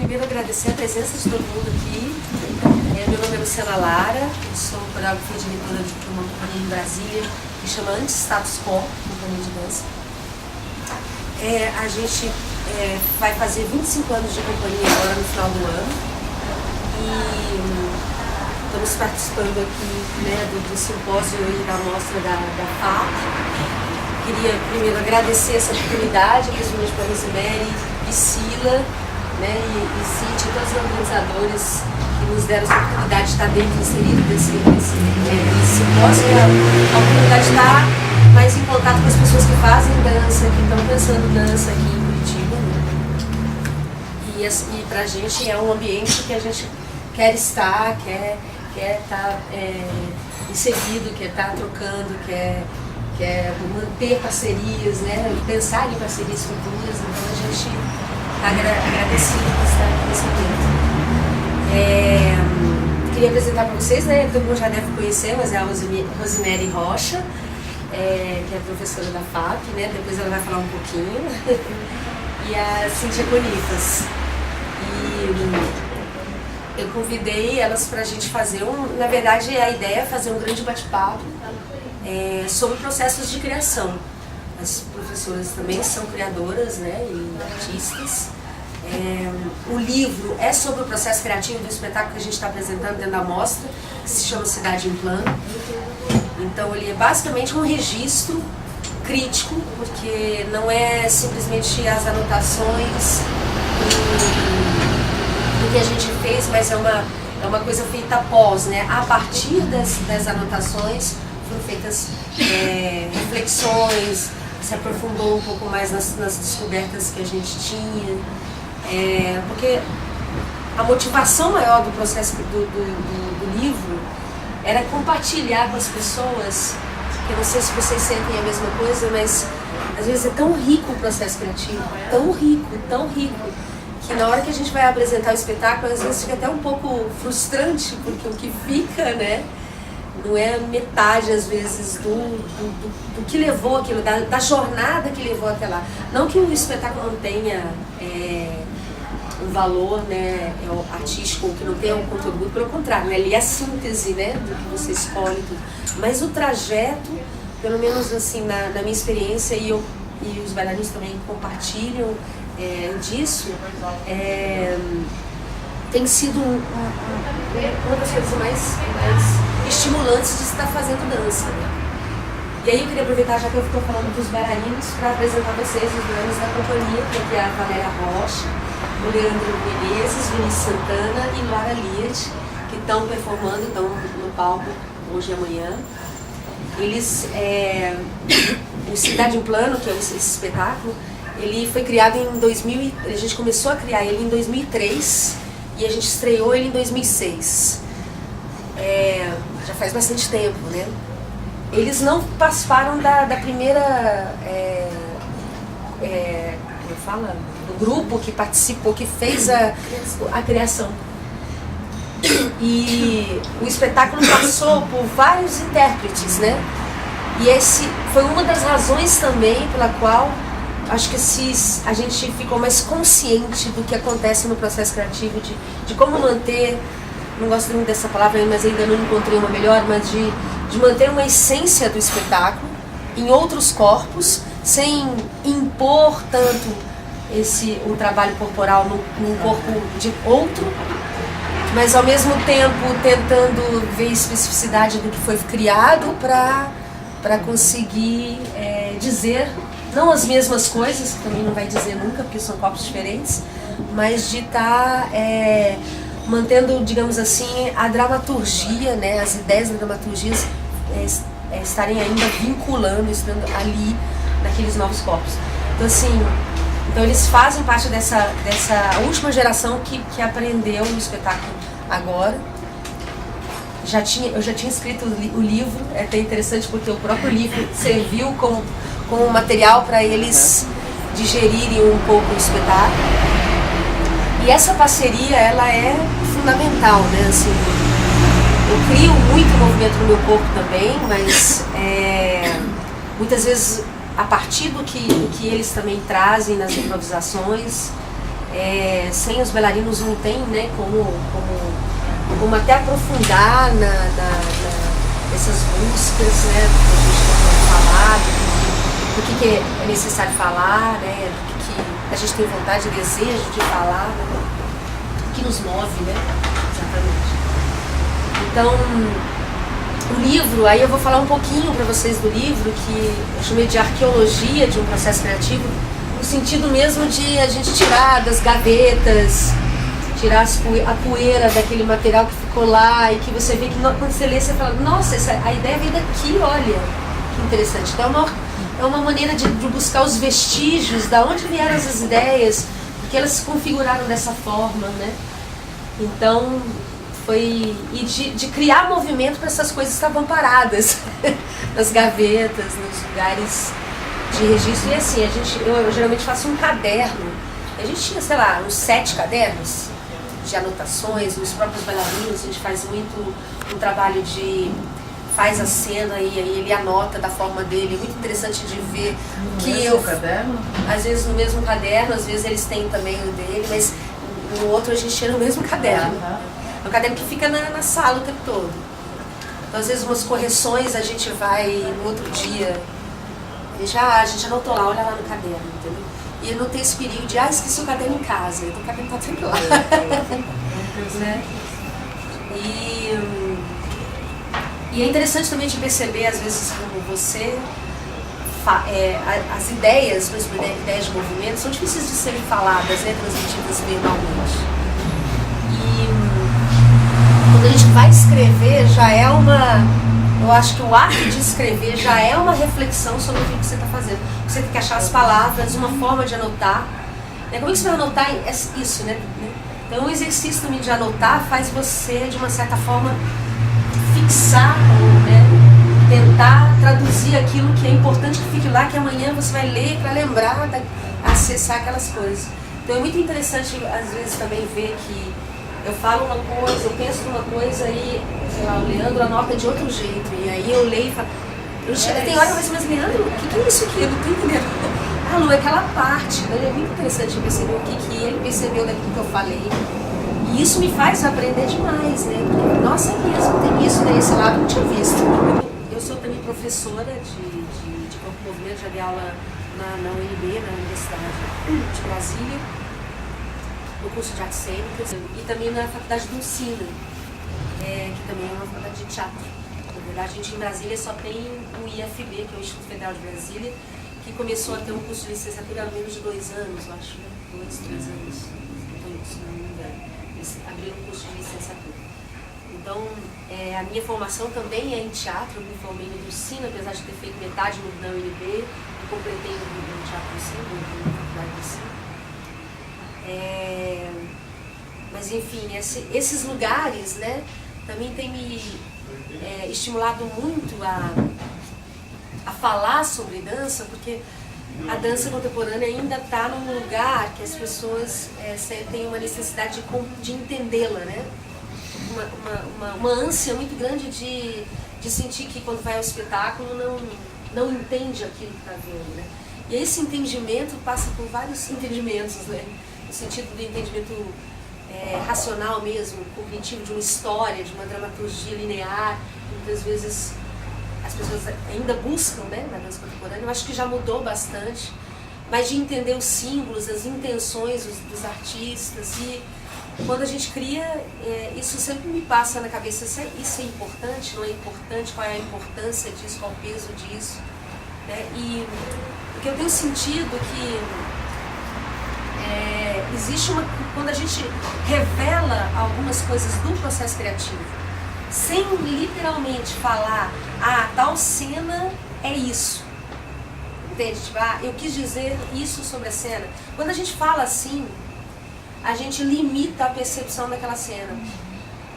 primeiro agradecer a presença de todo mundo aqui. Meu nome é Luciana Lara, sou coreógrafa e diretora de uma companhia em Brasília que chama Anti-Status Quo, companhia de dança. A gente vai fazer 25 anos de companhia agora no final do ano e estamos participando aqui, né, do simpósio e da mostra da FAP. Queria primeiro agradecer essa oportunidade, principalmente para a Rosemary, Priscila, né, e Cíntia, todos os organizadores que nos deram essa oportunidade de estar dentro, inserido desse simpósio, a oportunidade de estar mais em contato com as pessoas que fazem dança, que estão pensando dança aqui em Curitiba, né? E para a gente é um ambiente que a gente quer estar, quer estar inserido, quer estar trocando, quer manter parcerias, né? Pensar em parcerias futuras, então a gente está agradecido por estar aqui nesse evento. Queria apresentar para vocês, né? Todo mundo já deve conhecer, mas é a Rosemary Rocha, que é professora da FAP, né? Depois ela vai falar um pouquinho. E a Cíntia Conifas. E eu convidei elas para a gente fazer na verdade a ideia é fazer um grande bate-papo sobre processos de criação. As professoras também são criadoras, né, e artistas. O livro é sobre o processo criativo do espetáculo que a gente está apresentando dentro da mostra, que se chama Cidade em Plano. Então ele é basicamente um registro crítico, porque não é simplesmente as anotações do que a gente fez, mas é uma coisa feita após, né? A partir das anotações foram feitas reflexões, se aprofundou um pouco mais nas descobertas que a gente tinha, porque a motivação maior do processo do livro era compartilhar com as pessoas. Eu não sei se vocês sentem a mesma coisa, mas às vezes é tão rico o processo criativo, tão rico, que na hora que a gente vai apresentar o espetáculo, às vezes fica até um pouco frustrante, porque o que fica, né, não é metade, às vezes, do que levou aquilo, da jornada que levou até lá. Não que o espetáculo não tenha um valor, né, artístico, que não tenha um conteúdo, pelo contrário, né, ele é a síntese, né, do que você escolhe, tudo. Mas o trajeto, pelo menos assim, na minha experiência, e os bailarinos também compartilham disso, tem sido uma das coisas mais estimulantes de estar fazendo dança, né? E aí eu queria aproveitar, já que eu estou falando dos bailarinos, para apresentar vocês os bailarinos da companhia, que é a Valéria Rocha, o Leandro Menezes, Vinícius Santana e Lara Liat, que estão performando, estão no palco hoje e amanhã. Eles, o Cidade em Plano, que é esse espetáculo, ele foi criado em 2000, a gente começou a criar ele em 2003 e a gente estreou ele em 2006. Já faz bastante tempo, né? Eles não participaram da primeira, como fala, do grupo que participou, que fez a criação. E o espetáculo passou por vários intérpretes, né? E esse foi uma das razões também pela qual acho que a gente ficou mais consciente do que acontece no processo criativo, de como manter, não gosto muito dessa palavra, mas ainda não encontrei uma melhor, mas de manter uma essência do espetáculo em outros corpos, sem impor tanto o trabalho corporal num corpo de outro, mas ao mesmo tempo tentando ver a especificidade do que foi criado para conseguir dizer, não as mesmas coisas, que também não vai dizer nunca, porque são corpos diferentes, mas de estar mantendo, digamos assim, a dramaturgia, né, as ideias da dramaturgia estarem ainda vinculando, estando ali naqueles novos corpos. Então, assim, eles fazem parte dessa última geração que aprendeu no espetáculo agora. Eu já tinha escrito o livro, é até interessante porque o próprio livro serviu como material para eles digerirem um pouco o espetáculo. E essa parceria, ela é fundamental, né? Assim, eu crio muito movimento no meu corpo também, mas muitas vezes a partir do que eles também trazem nas improvisações, sem os bailarinos não tem, né, como até aprofundar nessas buscas, né, que a gente tem falado, do que é necessário falar, né, do que a gente tem vontade e desejo de falar, né, o que nos move, né, exatamente. Então, o livro, aí eu vou falar um pouquinho para vocês do livro, que eu chamei de arqueologia de um processo criativo, no sentido mesmo de a gente tirar das gavetas, tirar a poeira daquele material que ficou lá e que você vê que quando você lê, você fala, nossa, a ideia veio daqui, olha, que interessante. Então é uma maneira de buscar os vestígios, da onde vieram essas ideias, porque elas se configuraram dessa forma, né? Então, de criar movimento para essas coisas que estavam paradas nas gavetas, nos lugares de registro. E assim, eu geralmente faço um caderno. A gente tinha, sei lá, uns 7 cadernos de anotações, os próprios bailarinos, a gente faz muito um trabalho de faz a cena e aí ele anota da forma dele. Muito interessante de ver o que eu... caderno? Às vezes no mesmo caderno, às vezes eles têm também o dele, mas no outro a gente tira no mesmo caderno. É um caderno que fica na sala o tempo todo. Então, às vezes, umas correções a gente vai no outro dia. A gente anotou lá, olha lá no caderno, entendeu? E não tem esse perigo de, esqueci o caderno em casa. Então, o caderno tá sempre lá. Né? E é interessante também de perceber, às vezes, como você... as ideias, por exemplo, ideias de movimento, são difíceis de serem faladas, né, transmitidas verbalmente. Quando a gente vai escrever, já é eu acho que o ato de escrever já é uma reflexão sobre o que você está fazendo. Você tem que achar as palavras, uma forma de anotar. Como é que você vai anotar isso, né? Então, o exercício também de anotar faz você, de uma certa forma, fixar, né? Tentar traduzir aquilo que é importante que fique lá, que amanhã você vai ler para lembrar, acessar aquelas coisas. Então, é muito interessante, às vezes, também ver que eu falo uma coisa, eu penso numa coisa e, sei lá, o Leandro anota de outro jeito. E aí eu leio e falo... Tem hora que eu falo assim, mas Leandro, o que é isso aqui? Eu não tô entendendo. Lu, é aquela parte. Então é muito interessante perceber o que ele percebeu daquilo que eu falei. E isso me faz aprender demais, né? Porque, nossa, é mesmo, tem isso desse lado, não tinha visto. Eu sou também professora de corpo e movimento, já dei aula na UNB, na Universidade de Brasília, no curso de artes cênicas, e também na faculdade do Uncina, que também é uma faculdade de teatro. Na verdade, a gente em Brasília só tem o IFB, que é o Instituto Federal de Brasília, que começou a ter um curso de licenciatura há menos de 2 anos, eu acho, né? 2, 3 anos. Então, se não me engano, eles abriram um curso de licenciatura. Então, a minha formação também é em teatro. Eu me formei no Uncina, apesar de ter feito metade na UNB, eu completei no Teatro Uncina, na faculdade do Uncina. Mas enfim, esses lugares, né, também tem me estimulado muito a falar sobre dança, porque a dança contemporânea ainda está num lugar que as pessoas têm uma necessidade de entendê-la, né? Uma ânsia muito grande de sentir que quando vai ao espetáculo não entende aquilo que está vendo, né? E esse entendimento passa por vários entendimentos, né? No sentido do entendimento racional mesmo, cognitivo, de uma história, de uma dramaturgia linear. Muitas vezes as pessoas ainda buscam, né, na dança contemporânea. Eu acho que já mudou bastante, mas de entender os símbolos, as intenções dos artistas. E quando a gente cria, isso sempre me passa na cabeça, isso é importante, não é importante, qual é a importância disso, qual o peso disso, né? E o que eu tenho sentido que existe quando a gente revela algumas coisas do processo criativo, sem literalmente falar, tal cena é isso, entende? Tipo, eu quis dizer isso sobre a cena. Quando a gente fala assim, a gente limita a percepção daquela cena,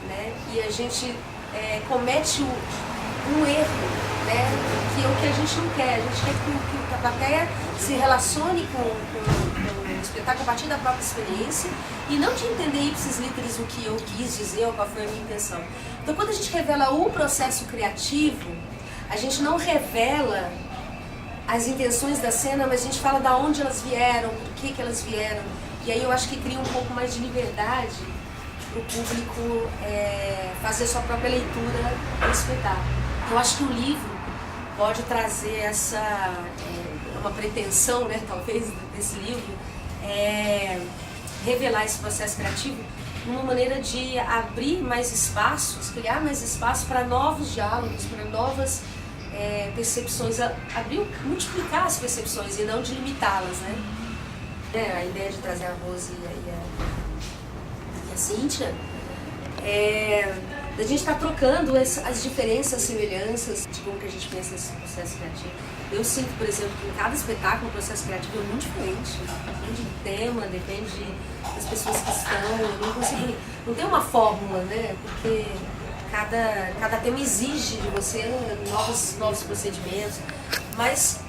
né? E a gente comete um erro, né? Que é o que a gente não quer. A gente quer que a plateia se relacione com o espetáculo a partir da própria experiência e não de entender ipsis literis o que eu quis dizer ou qual foi a minha intenção. Então, quando a gente revela o processo criativo, a gente não revela as intenções da cena, mas a gente fala de onde elas vieram, por que elas vieram. E aí eu acho que cria um pouco mais de liberdade para o público fazer sua própria leitura do espetáculo. Eu acho que o livro pode trazer uma pretensão, né, talvez, desse livro, revelar esse processo criativo numa maneira de abrir mais espaços, criar mais espaço para novos diálogos, para novas percepções, multiplicar as percepções e não de limitá-las, né? A ideia de trazer a Rose e a Cíntia, a gente está trocando as diferenças, as semelhanças de como que a gente pensa nesse processo criativo. Eu sinto, por exemplo, que em cada espetáculo o processo criativo é muito diferente. Depende do tema, depende das pessoas que estão. Não tem uma fórmula, né? Porque cada tema exige de você novos procedimentos. Mas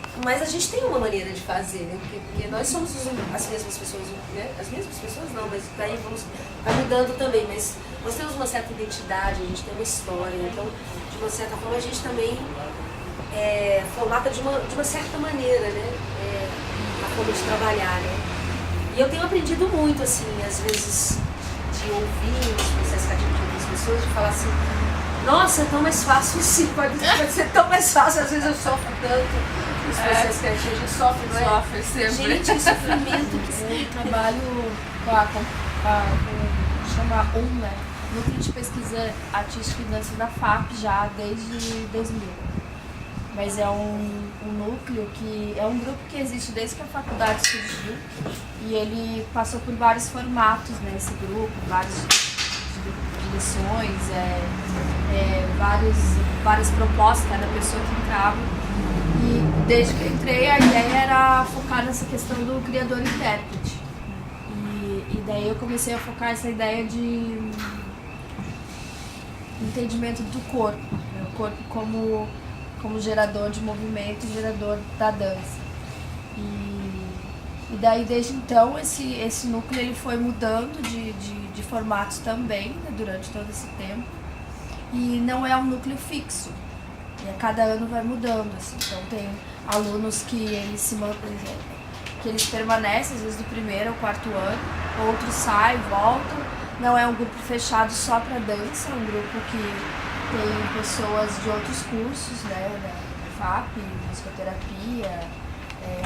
a gente tem uma maneira de fazer, né? Porque nós somos as mesmas pessoas, né? As mesmas pessoas não, mas daí vai mudando também. Mas nós temos uma certa identidade, a gente tem uma história. Então, de uma certa forma, a gente também formata de uma certa maneira, né? A forma de trabalhar, né? E eu tenho aprendido muito, assim, às vezes, de ouvir os processos criativos de outras pessoas, de falar assim, nossa, é tão mais fácil sim, pode ser tão mais fácil, às vezes eu sofro tanto nos processos criativos, a gente sofre, não é? Sofre sempre. Gente, que sofrimento que Eu trabalho chama né? Núcleo de Pesquisa Artística e Dança da FAP já desde 2000. Mas é um núcleo que é um grupo que existe desde que a faculdade surgiu e ele passou por vários formatos, né, esse grupo, várias direções, várias propostas, cada pessoa que entrava. E desde que eu entrei a ideia era focar nessa questão do criador-intérprete. E daí eu comecei a focar essa ideia de entendimento do corpo, né, o corpo como gerador de movimento e gerador da dança. E daí, desde então, esse núcleo ele foi mudando de formatos também, né, durante todo esse tempo. E não é um núcleo fixo. E a cada ano vai mudando. Assim. Então, tem alunos que eles permanecem, às vezes, do primeiro ao quarto ano. Outros saem, voltam. Não é um grupo fechado só para dança, é um grupo que tem pessoas de outros cursos, né, da FAP, musicoterapia,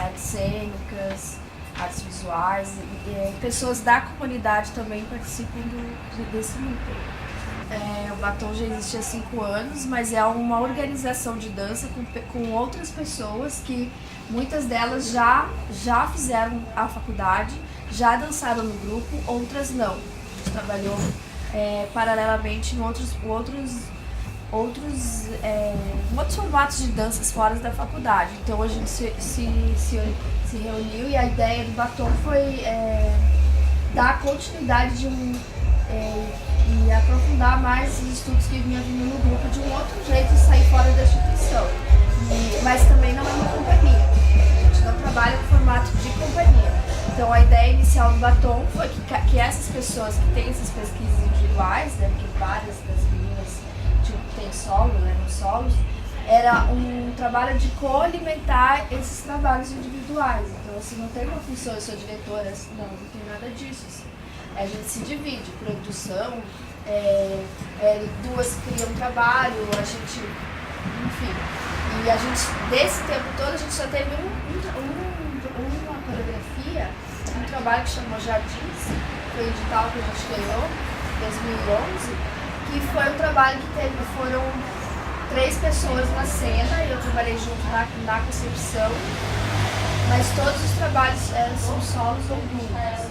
artes cênicas, artes visuais, e pessoas da comunidade também participam desse núcleo. O Batom já existe há 5 anos, mas é uma organização de dança com outras pessoas que muitas delas já fizeram a faculdade, já dançaram no grupo, outras não. A gente trabalhou paralelamente em outros formatos de danças fora da faculdade. Então a gente se reuniu e a ideia do Batom foi dar continuidade e aprofundar mais os estudos que vinha vindo no grupo de um outro jeito de sair fora da instituição. Mas também não é uma companhia. A gente não trabalha com formato de companhia. Então a ideia inicial do Batom foi que essas pessoas que têm essas pesquisas individuais, né, que várias das meninas tem solo, né, nos solos, era um trabalho de co-alimentar esses trabalhos individuais. Então, assim, não tem uma função, eu sou diretora, assim, não tem nada disso. Assim. A gente se divide, produção, duas criam um trabalho, a gente, enfim. E a gente, desse tempo todo, a gente só teve uma coreografia, um trabalho que chamou Jardins, foi o edital que a gente ganhou, em 2011, que foi um trabalho que foram 3 pessoas na cena e eu trabalhei junto na concepção, mas todos os trabalhos são solos ou duplas.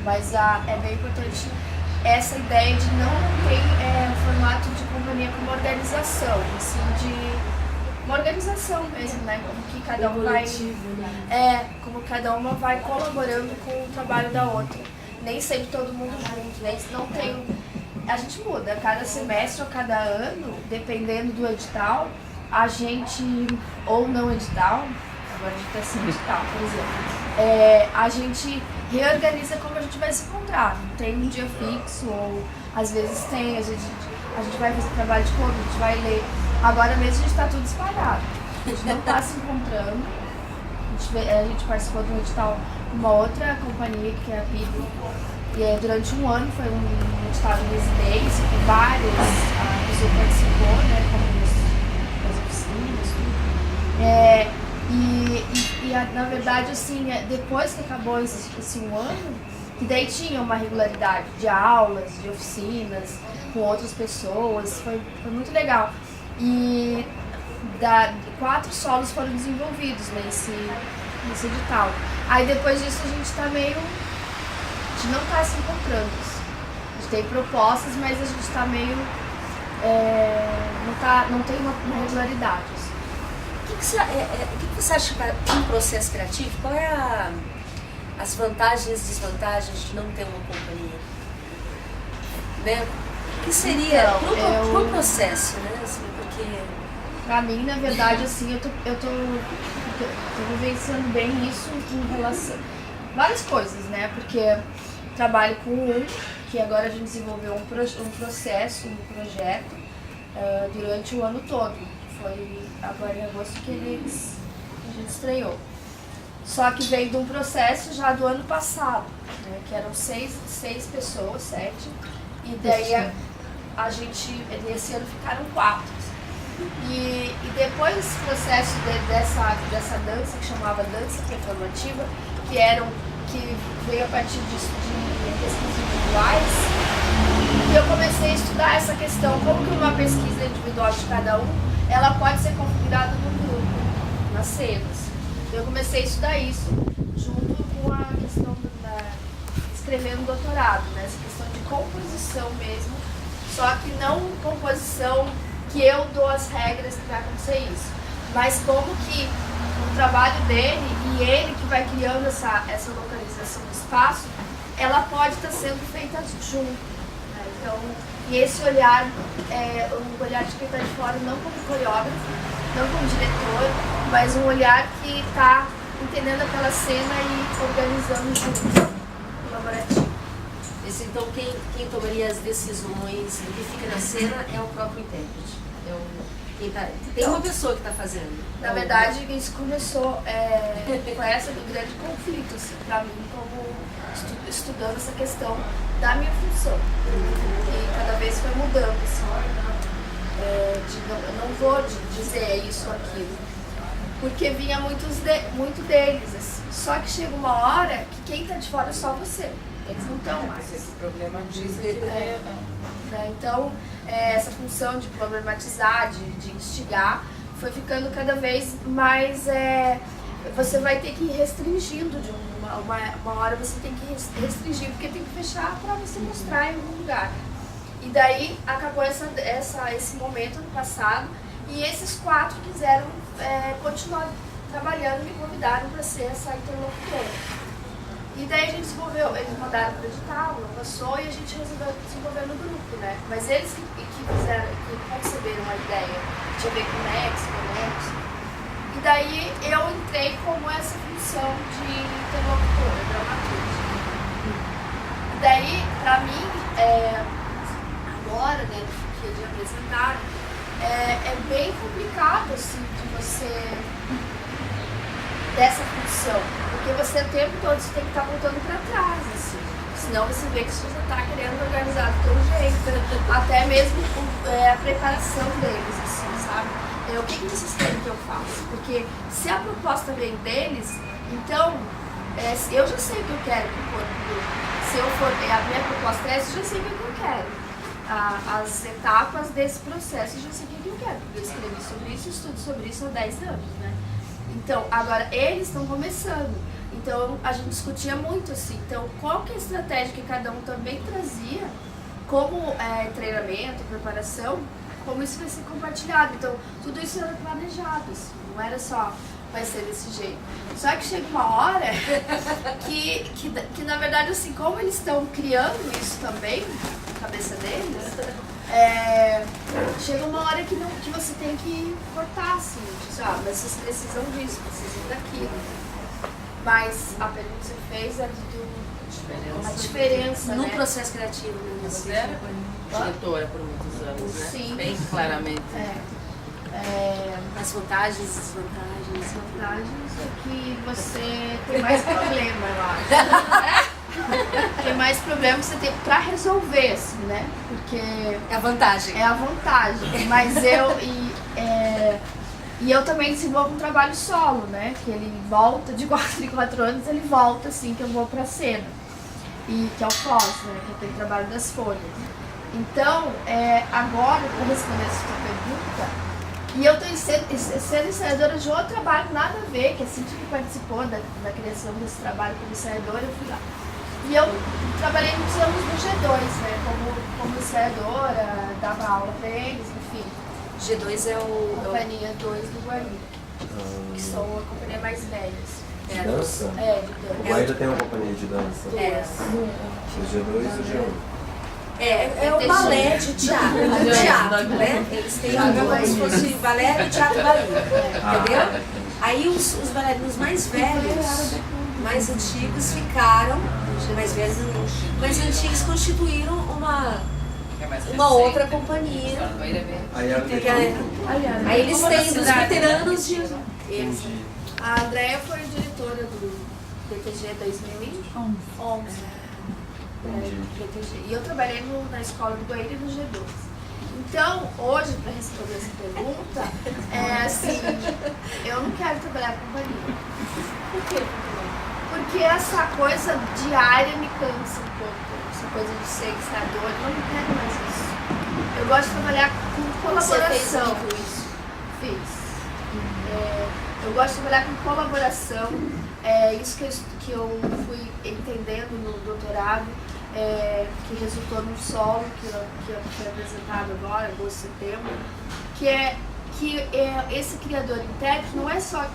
Mas é bem importante essa ideia de não ter um formato de companhia como organização, assim, de uma organização mesmo, né? Como que cada um como cada uma vai colaborando com o trabalho da outra. Nem sempre todo mundo junto, não tem. A gente muda, cada semestre ou cada ano, dependendo do edital, a gente, ou não edital, agora a gente está sem edital, por exemplo, a gente reorganiza como a gente vai se encontrar. Não tem um dia fixo, ou às vezes tem, a gente vai fazer trabalho de corpo, a gente vai ler. Agora mesmo a gente está tudo espalhado, a gente não está se encontrando. A gente participou de um edital uma outra companhia que é a PIB. E durante um ano foi um estado de residência, com vários, a pessoa participou, né, como as oficinas, tudo. Na verdade, assim, depois que acabou esse um ano, que daí tinha uma regularidade de aulas, de oficinas, com outras pessoas, foi muito legal. E 4 solos foram desenvolvidos nesse edital. Aí depois disso a gente tá meio... A gente não está se encontrando. A gente tem propostas, mas a gente está meio... não tem uma regularidade. Assim. O que você acha para um processo criativo? Qual é as vantagens e desvantagens de não ter uma companhia? Né? O que seria então, pro processo, né? Assim, porque... Pra mim, na verdade, assim, eu tô vivenciando bem isso em relação a várias coisas, né? Porque trabalho com que agora a gente desenvolveu um processo, um projeto durante o ano todo. Foi agora em agosto que a gente estreou. Só que veio de um processo já do ano passado, né? Que eram 6 pessoas, 7. E daí a gente, esse ano ficaram 4. E depois desse processo dessa dança, que chamava dança performativa, que veio a partir de pesquisas individuais, e eu comecei a estudar essa questão, como que uma pesquisa individual de cada um, ela pode ser configurada no grupo, nas cenas. Eu comecei a estudar isso, junto com a questão escrevendo doutorado, né? Essa questão de composição mesmo, só que não composição que eu dou as regras que vai acontecer isso, mas como que o trabalho dele e ele que vai criando essa localização do espaço, ela pode estar sendo feita junto, né? Então, e esse olhar, um olhar de quem está de fora, não como coreógrafo, não como diretor, mas um olhar que está entendendo aquela cena e organizando junto, colaborativo. Então, quem tomaria as decisões do que fica na cena é o próprio intérprete. Tem uma pessoa que está fazendo. Na verdade, isso começou com essa do grande conflito, assim, para mim, como estudando essa questão da minha função. E cada vez foi mudando, assim. Eu não vou dizer isso ou aquilo, porque vinha muito deles, assim. Só que chega uma hora que quem está de fora é só você. Eles não estão mais. Esse problema diz Então, essa função de problematizar, de instigar, foi ficando cada vez mais... você vai ter que ir restringindo de uma hora, você tem que restringir, porque tem que fechar para você mostrar em algum lugar. E daí acabou esse momento no passado, e esses 4 quiseram continuar trabalhando e me convidaram para ser essa interlocutora. E daí a gente desenvolveu, eles mandaram para o edital, não passou, e a gente resolveu desenvolver no grupo, né? Mas eles que conceberam a ideia, tinha a ver com o Nex. E daí eu entrei como essa função de interlocutora, dramaturga. E daí, para mim, agora, né, que de apresentar, é bem complicado, assim, de você... dessa função, porque você o tempo todo você tem que estar voltando para trás, assim. Senão você vê que você já está querendo organizar do teu jeito, até mesmo a preparação deles, assim, sabe? O que vocês querem que eu faça? Porque se a proposta vem deles, então eu já sei o que eu quero pro corpo do grupo. Se eu for, a minha proposta é essa, eu já sei o que eu quero. As etapas desse processo, eu já sei o que eu quero, porque eu escrevi sobre isso, estudo sobre isso há 10 anos, né? Então, agora eles estão começando, então a gente discutia muito assim, então qual que é a estratégia que cada um também trazia, como treinamento, preparação, como isso vai ser compartilhado, então tudo isso era planejado, assim, não era só vai ser desse jeito. Só que chega uma hora que na verdade assim, como eles estão criando isso também, na cabeça deles, chega uma hora que você tem que cortar, assim, diz, mas vocês precisam disso, precisam daquilo. Mas a pergunta que você fez é a diferença, no né? processo criativo. Você era diretora por muitos anos, né? Sim. Bem claramente. As vantagens, desvantagens. Vantagens é que você tem mais problema, eu acho. Tem mais problema que você tem pra resolver, assim, né? Porque É a vantagem. é a vantagem. Mas e eu também desenvolvo um trabalho solo, né? Que ele volta, de 4 em 4 anos, ele volta assim que eu vou pra cena. E que é o FOS, né? Que é o trabalho das folhas. Então, agora, para responder essa sua pergunta, e eu estou sendo ensaiadora de outro trabalho, nada a ver, que a Cintia que participou da criação desse trabalho como ensaiadora, eu fui lá. E eu trabalhei muitos anos no G2, né? Como ensaiadora, dava aula para eles, enfim. G2 é o... Companhia 2 do Guaíra, que são a companhia mais velhas. De dança? De dança. O Guaíra tem uma companhia de dança. É. O G2 e o G1. É o balé de teatro, né? Eles têm como se fosse balé e teatro Bahia, entendeu? Aí os bailarinos mais velhos, mais antigos ficaram, mais antigos constituíram uma outra companhia. Aí eles têm dos veteranos de... A Andréia foi diretora do PTG 2011. E eu trabalhei na escola do Guaíra e no G2. Então, hoje, para responder essa pergunta, assim, eu não quero trabalhar com companhia. Por quê? Porque essa coisa diária me cansa um pouco. Essa coisa de ser ensaiador, eu não quero mais isso. Eu gosto de trabalhar com colaboração. Você fez isso? Fiz. Eu gosto de trabalhar com colaboração. É isso que eu fui entendendo no doutorado, que resultou num solo que foi apresentado agora, agosto, setembro, que esse criador intérprete não é só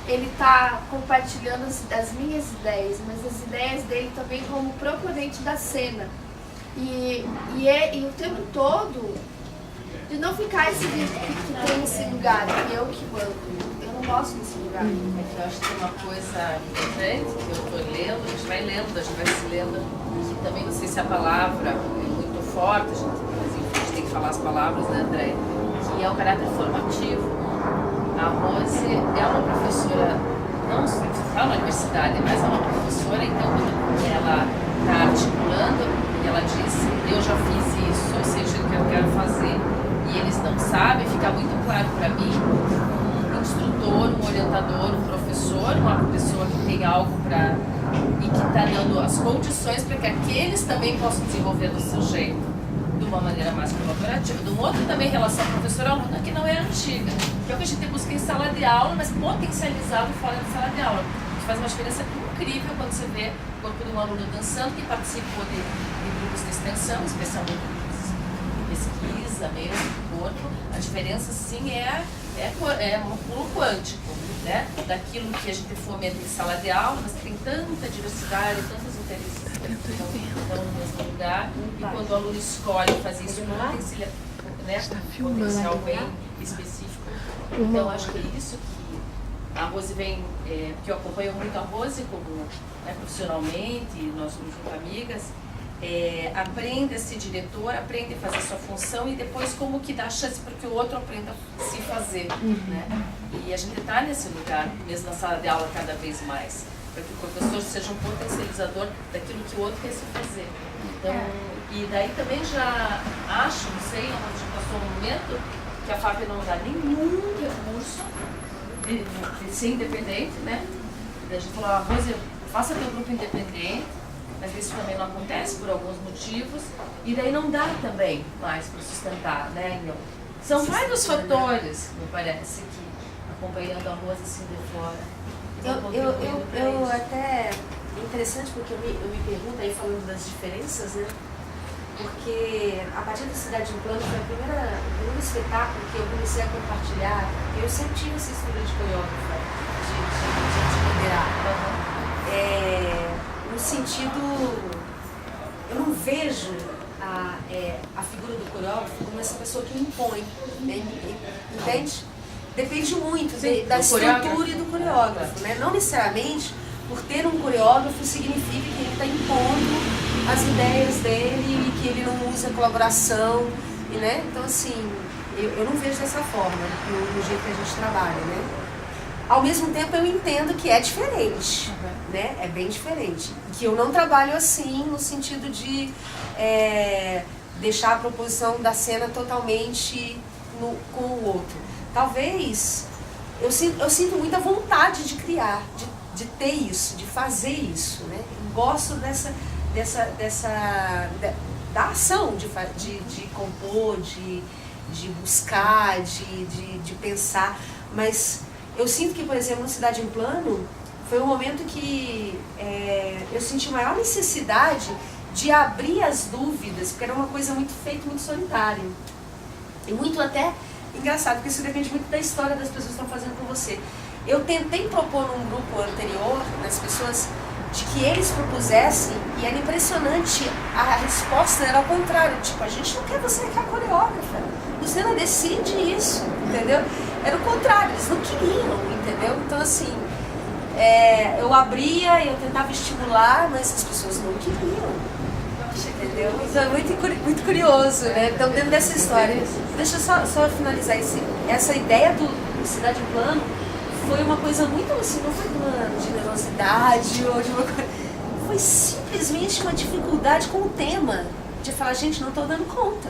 ele tá compartilhando as minhas ideias, mas as ideias dele também como proponente da cena. E o tempo todo de não ficar esse que tem esse lugar, que eu que mando. Eu não gosto desse lugar. Eu acho que tem uma coisa importante que eu estou lendo, a gente vai lendo, a gente vai se lendo, que também não sei se a palavra é muito forte, mas enfim, a gente tem que falar as palavras, né, André? Que é o caráter formativo. A Rose é uma professora, não só na universidade, mas é uma professora, então quando ela está articulando, ela diz, eu já fiz isso, ou seja, o que eu quero fazer, e eles não sabem, fica muito claro para mim, um instrutor, um orientador, um professor, uma pessoa que tem algo para e que está dando as condições para que aqueles também possam desenvolver do seu jeito, de uma maneira mais colaborativa. De um outro também relação professor-aluna que não é antiga, que é o que a gente busca em sala de aula, mas potencializado fora da sala de aula. Que faz uma diferença incrível quando você vê o corpo de um aluno dançando que participou de grupos de extensão, especialmente de pesquisa mesmo, do corpo. A diferença sim é um pulo quântico, né? Daquilo que a gente fomenta em sala de aula, mas tem tanta diversidade, tantos interesses que estão no mesmo lugar, e quando o aluno escolhe fazer isso com um potencial bem específico. Então acho que é isso que a Rose vem, que eu acompanho muito a Rose como profissionalmente, nós somos muito amigas, aprende a ser diretor, aprende a fazer sua função e depois como que dá chance para que o outro aprenda a se fazer, né? E a gente está nesse lugar, mesmo na sala de aula cada vez mais, para que o professor seja um potencializador daquilo que o outro quer se fazer. Então, e daí também já acho, não sei, onde já passou um momento que a FAP não dá nenhum recurso de ser independente, né? Daí a gente falou, Rose, faça teu grupo independente, mas isso também não acontece por alguns motivos, e daí não dá também mais para sustentar, né? Então, são vários fatores, me parece, que acompanhando a Rose assim de fora. Eu até, é interessante porque eu me pergunto, aí falando das diferenças, né? Porque a partir da Cidade em Plano foi o primeiro espetáculo que eu comecei a compartilhar. Eu sempre tive essa estrutura de coreógrafa, de liderar. No sentido, eu não vejo a figura do coreógrafo como essa pessoa que impõe, né? Entende? Depende muito da estrutura e do coreógrafo, né? Não necessariamente por ter um coreógrafo significa que ele está impondo as ideias dele e que ele não usa colaboração, né? Então assim, eu não vejo dessa forma, no jeito que a gente trabalha, né? Ao mesmo tempo eu entendo que é diferente, né? É bem diferente. Que eu não trabalho assim no sentido de deixar a proposição da cena totalmente com o outro. Talvez eu sinto muita vontade de criar, de ter isso, de fazer isso, né? Eu gosto da ação de compor, de buscar, de pensar, mas eu sinto que, por exemplo, no Cidade em Plano, foi um momento que eu senti maior necessidade de abrir as dúvidas, porque era uma coisa muito feita, muito solitária. E muito até engraçado, porque isso depende muito da história das pessoas que estão fazendo com você. Eu tentei propor num grupo anterior, nas pessoas, de que eles propusessem, e era impressionante, a resposta era ao contrário, tipo, a gente não quer você que é a coreógrafa, Luciana decide isso, entendeu? Era o contrário, eles não queriam, entendeu? Então assim, eu abria, eu tentava estimular, mas as pessoas não queriam. Entendeu? Então é muito curioso, né? Então dentro dessa história, deixa eu só finalizar essa ideia do Cidade em Plano foi uma coisa muito assim, não foi uma generosidade ou de uma coisa, foi simplesmente uma dificuldade com o tema, de falar, gente, não estou dando conta,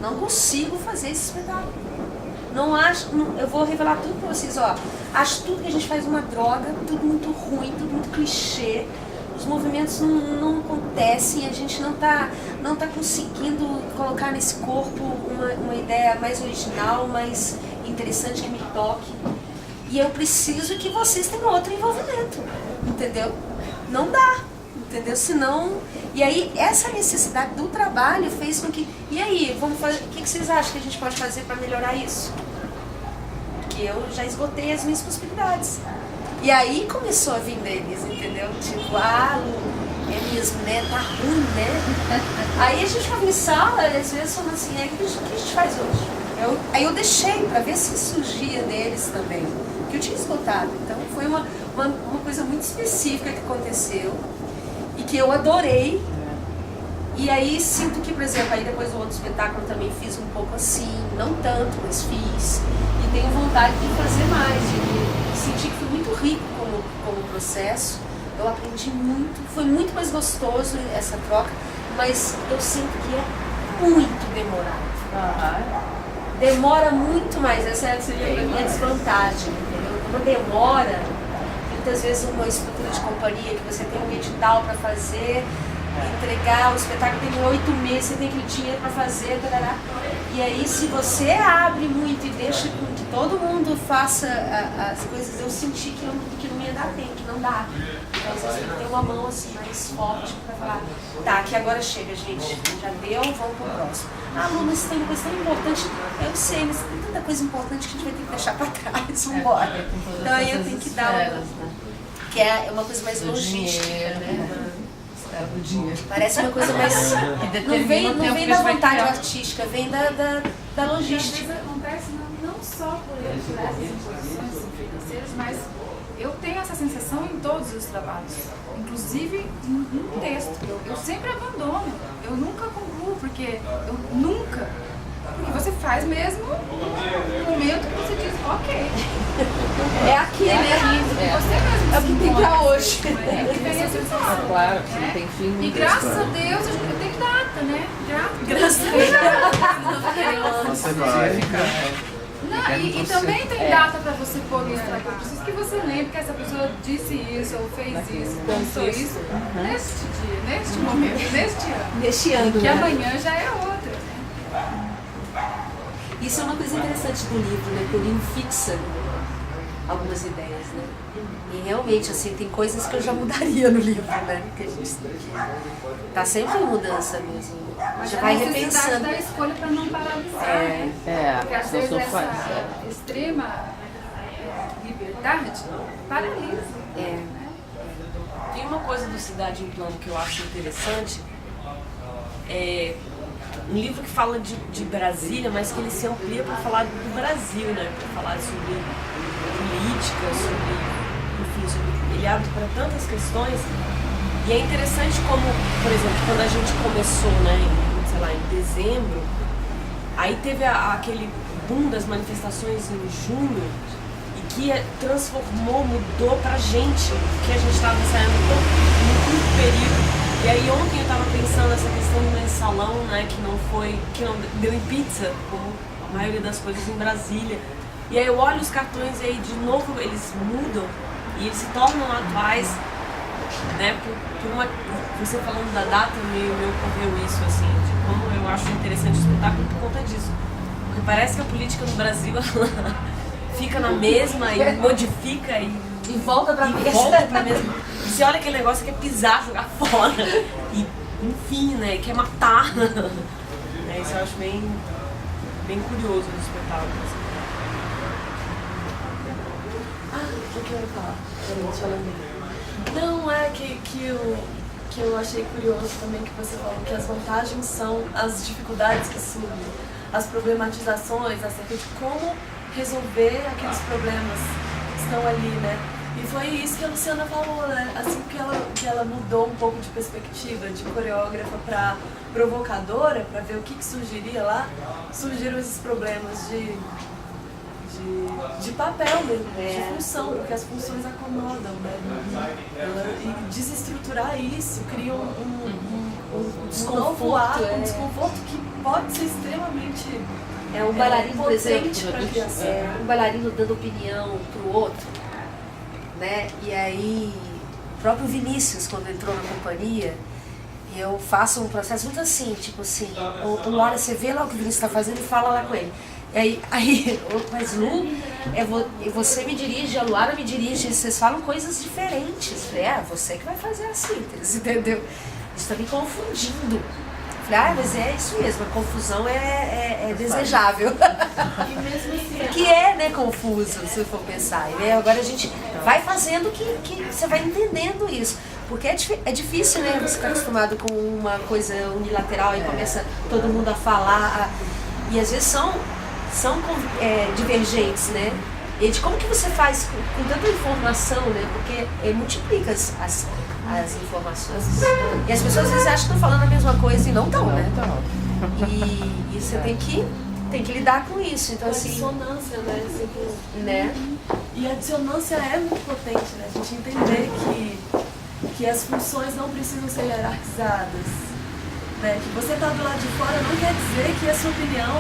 não consigo fazer esse espetáculo. Não acho, eu vou revelar tudo para vocês, ó. Acho tudo que a gente faz uma droga, tudo muito ruim, tudo muito clichê. Os movimentos não acontecem, a gente não tá conseguindo colocar nesse corpo uma ideia mais original, mais interessante, que me toque. E eu preciso que vocês tenham outro envolvimento, entendeu? Não dá, entendeu? Senão... E aí, essa necessidade do trabalho fez com que... E aí, vamos fazer, o que vocês acham que a gente pode fazer para melhorar isso? Porque eu já esgotei as minhas possibilidades. E aí começou a vir deles, entendeu? Tipo, Lu, é mesmo, né? Tá ruim, né? Aí a gente ficava em sala, às vezes falando assim, o que a gente faz hoje? Aí eu deixei pra ver se surgia deles também, que eu tinha esgotado. Então foi uma coisa muito específica que aconteceu e que eu adorei. E aí sinto que, por exemplo, aí depois do outro espetáculo também fiz um pouco assim, não tanto, mas fiz. E tenho vontade de fazer mais, de sentir que foi muito rico como processo. Eu aprendi muito, foi muito mais gostoso essa troca, mas eu sinto que é muito demorado. Demora muito mais, essa seria a minha desvantagem, entendeu? Uma demora, muitas vezes uma estrutura de companhia que você tem um edital para fazer, entregar o espetáculo tem 8 meses, você tem aquele dinheiro para fazer, tarará. E aí se você abre muito e deixa com que todo mundo faça as coisas, eu senti que não ia dar tempo, que não dá. Então às vezes tem que ter uma mão assim mais forte para falar, tá, que agora chega, gente, já deu, vamos pro próximo. Lu, mas tem uma coisa tão importante, eu sei, mas tem tanta coisa importante que a gente vai ter que deixar para trás, vambora. Então aí eu tenho que dar que é uma coisa mais logística, né? Do dinheiro. Parece uma coisa mais... Não vem da vontade artística, vem da logística. Às vezes acontece não só por essas imposições financeiras, mas eu tenho essa sensação em todos os trabalhos, inclusive no texto. Eu sempre abandono, eu nunca concluo, porque você faz mesmo no momento que você diz, ok. É aqui, né? Você mesmo. É o que tem pra hoje. Claro, que não tem fim. E graças a Deus eu tenho data, né? Graças a Deus. Você vai. Não, e também tem data para você pôr no trabalho. Preciso que você lembre que essa pessoa disse isso, ou fez isso, pensou isso neste dia, neste momento, neste ano. Neste ano, Que né? amanhã já é outra. Isso é uma coisa interessante do livro, né? Que o livro fixa algumas ideias, né? E realmente, assim, tem coisas que eu já mudaria no livro, né? Que a gente tá sempre em mudança mesmo. Mas Já a vai necessidade repensando. da escolha para não paralisar. Porque às vezes essa extrema liberdade paralisa. Tem uma coisa do Cidade em Plano que eu acho interessante, um livro que fala de Brasília, mas que ele se amplia para falar do Brasil, né? Para falar sobre política, ele abre para tantas questões. E é interessante como, por exemplo, quando a gente começou, né, em dezembro, aí teve aquele boom das manifestações em junho e que transformou, mudou pra gente, que a gente estava saindo num curto período. E aí ontem eu estava pensando nessa questão do mensalão, né, que não deu em pizza, como a maioria das coisas em Brasília. E aí eu olho os cartões e aí de novo eles mudam e eles se tornam atuais, né, você falando da data me ocorreu isso, assim, de como eu acho interessante o espetáculo por conta disso. Porque parece que a política no Brasil ela fica na mesma e modifica E volta pra mesa. Volta pra mesma. Você olha aquele negócio que é pisar, jogar fora. E, enfim, né? Quer matar. Isso eu acho bem curioso no espetáculo. Assim. O que eu ia falar? Peraí, deixa eu lembrar. Não, é que eu achei curioso também que você falou que as vantagens são as dificuldades que surgem, as problematizações acerca de como resolver aqueles problemas que estão ali, né? E foi isso que a Luciana falou, né? Assim que ela mudou um pouco de perspectiva, de coreógrafa para provocadora, para ver o que surgiria lá, surgiram esses problemas de papel mesmo, de função, porque as funções acomodam, né? E desestruturar isso cria um novo ar, um desconforto que pode ser extremamente Um bailarino, por exemplo, potente para a criação. um bailarino dando opinião pro outro, né? E aí, o próprio Vinícius, quando entrou na companhia, eu faço um processo muito assim, tipo assim, uma hora você vê lá o que o Vinícius está fazendo e fala lá com ele. E aí mas Lu, você me dirige, a Luara me dirige, vocês falam coisas diferentes. Eu falei, você que vai fazer a síntese, entendeu? Isso tá me confundindo. Eu falei, mas é isso mesmo, a confusão é desejável. E mesmo assim, Que é, né, confuso, se for pensar. E agora a gente vai fazendo que você vai entendendo isso. Porque é difícil, né, você tá acostumado com uma coisa unilateral e começa todo mundo a falar. E às vezes são divergentes, né? E de como que você faz com tanta informação, né? Porque multiplica as informações. E as pessoas às vezes acham que estão falando a mesma coisa e não estão, né? E você tem que lidar com isso. Então, a assim, dissonância, né? né? E a dissonância é muito potente, né? A gente entender que as funções não precisam ser hierarquizadas. Né? Que você está do lado de fora não quer dizer que a sua opinião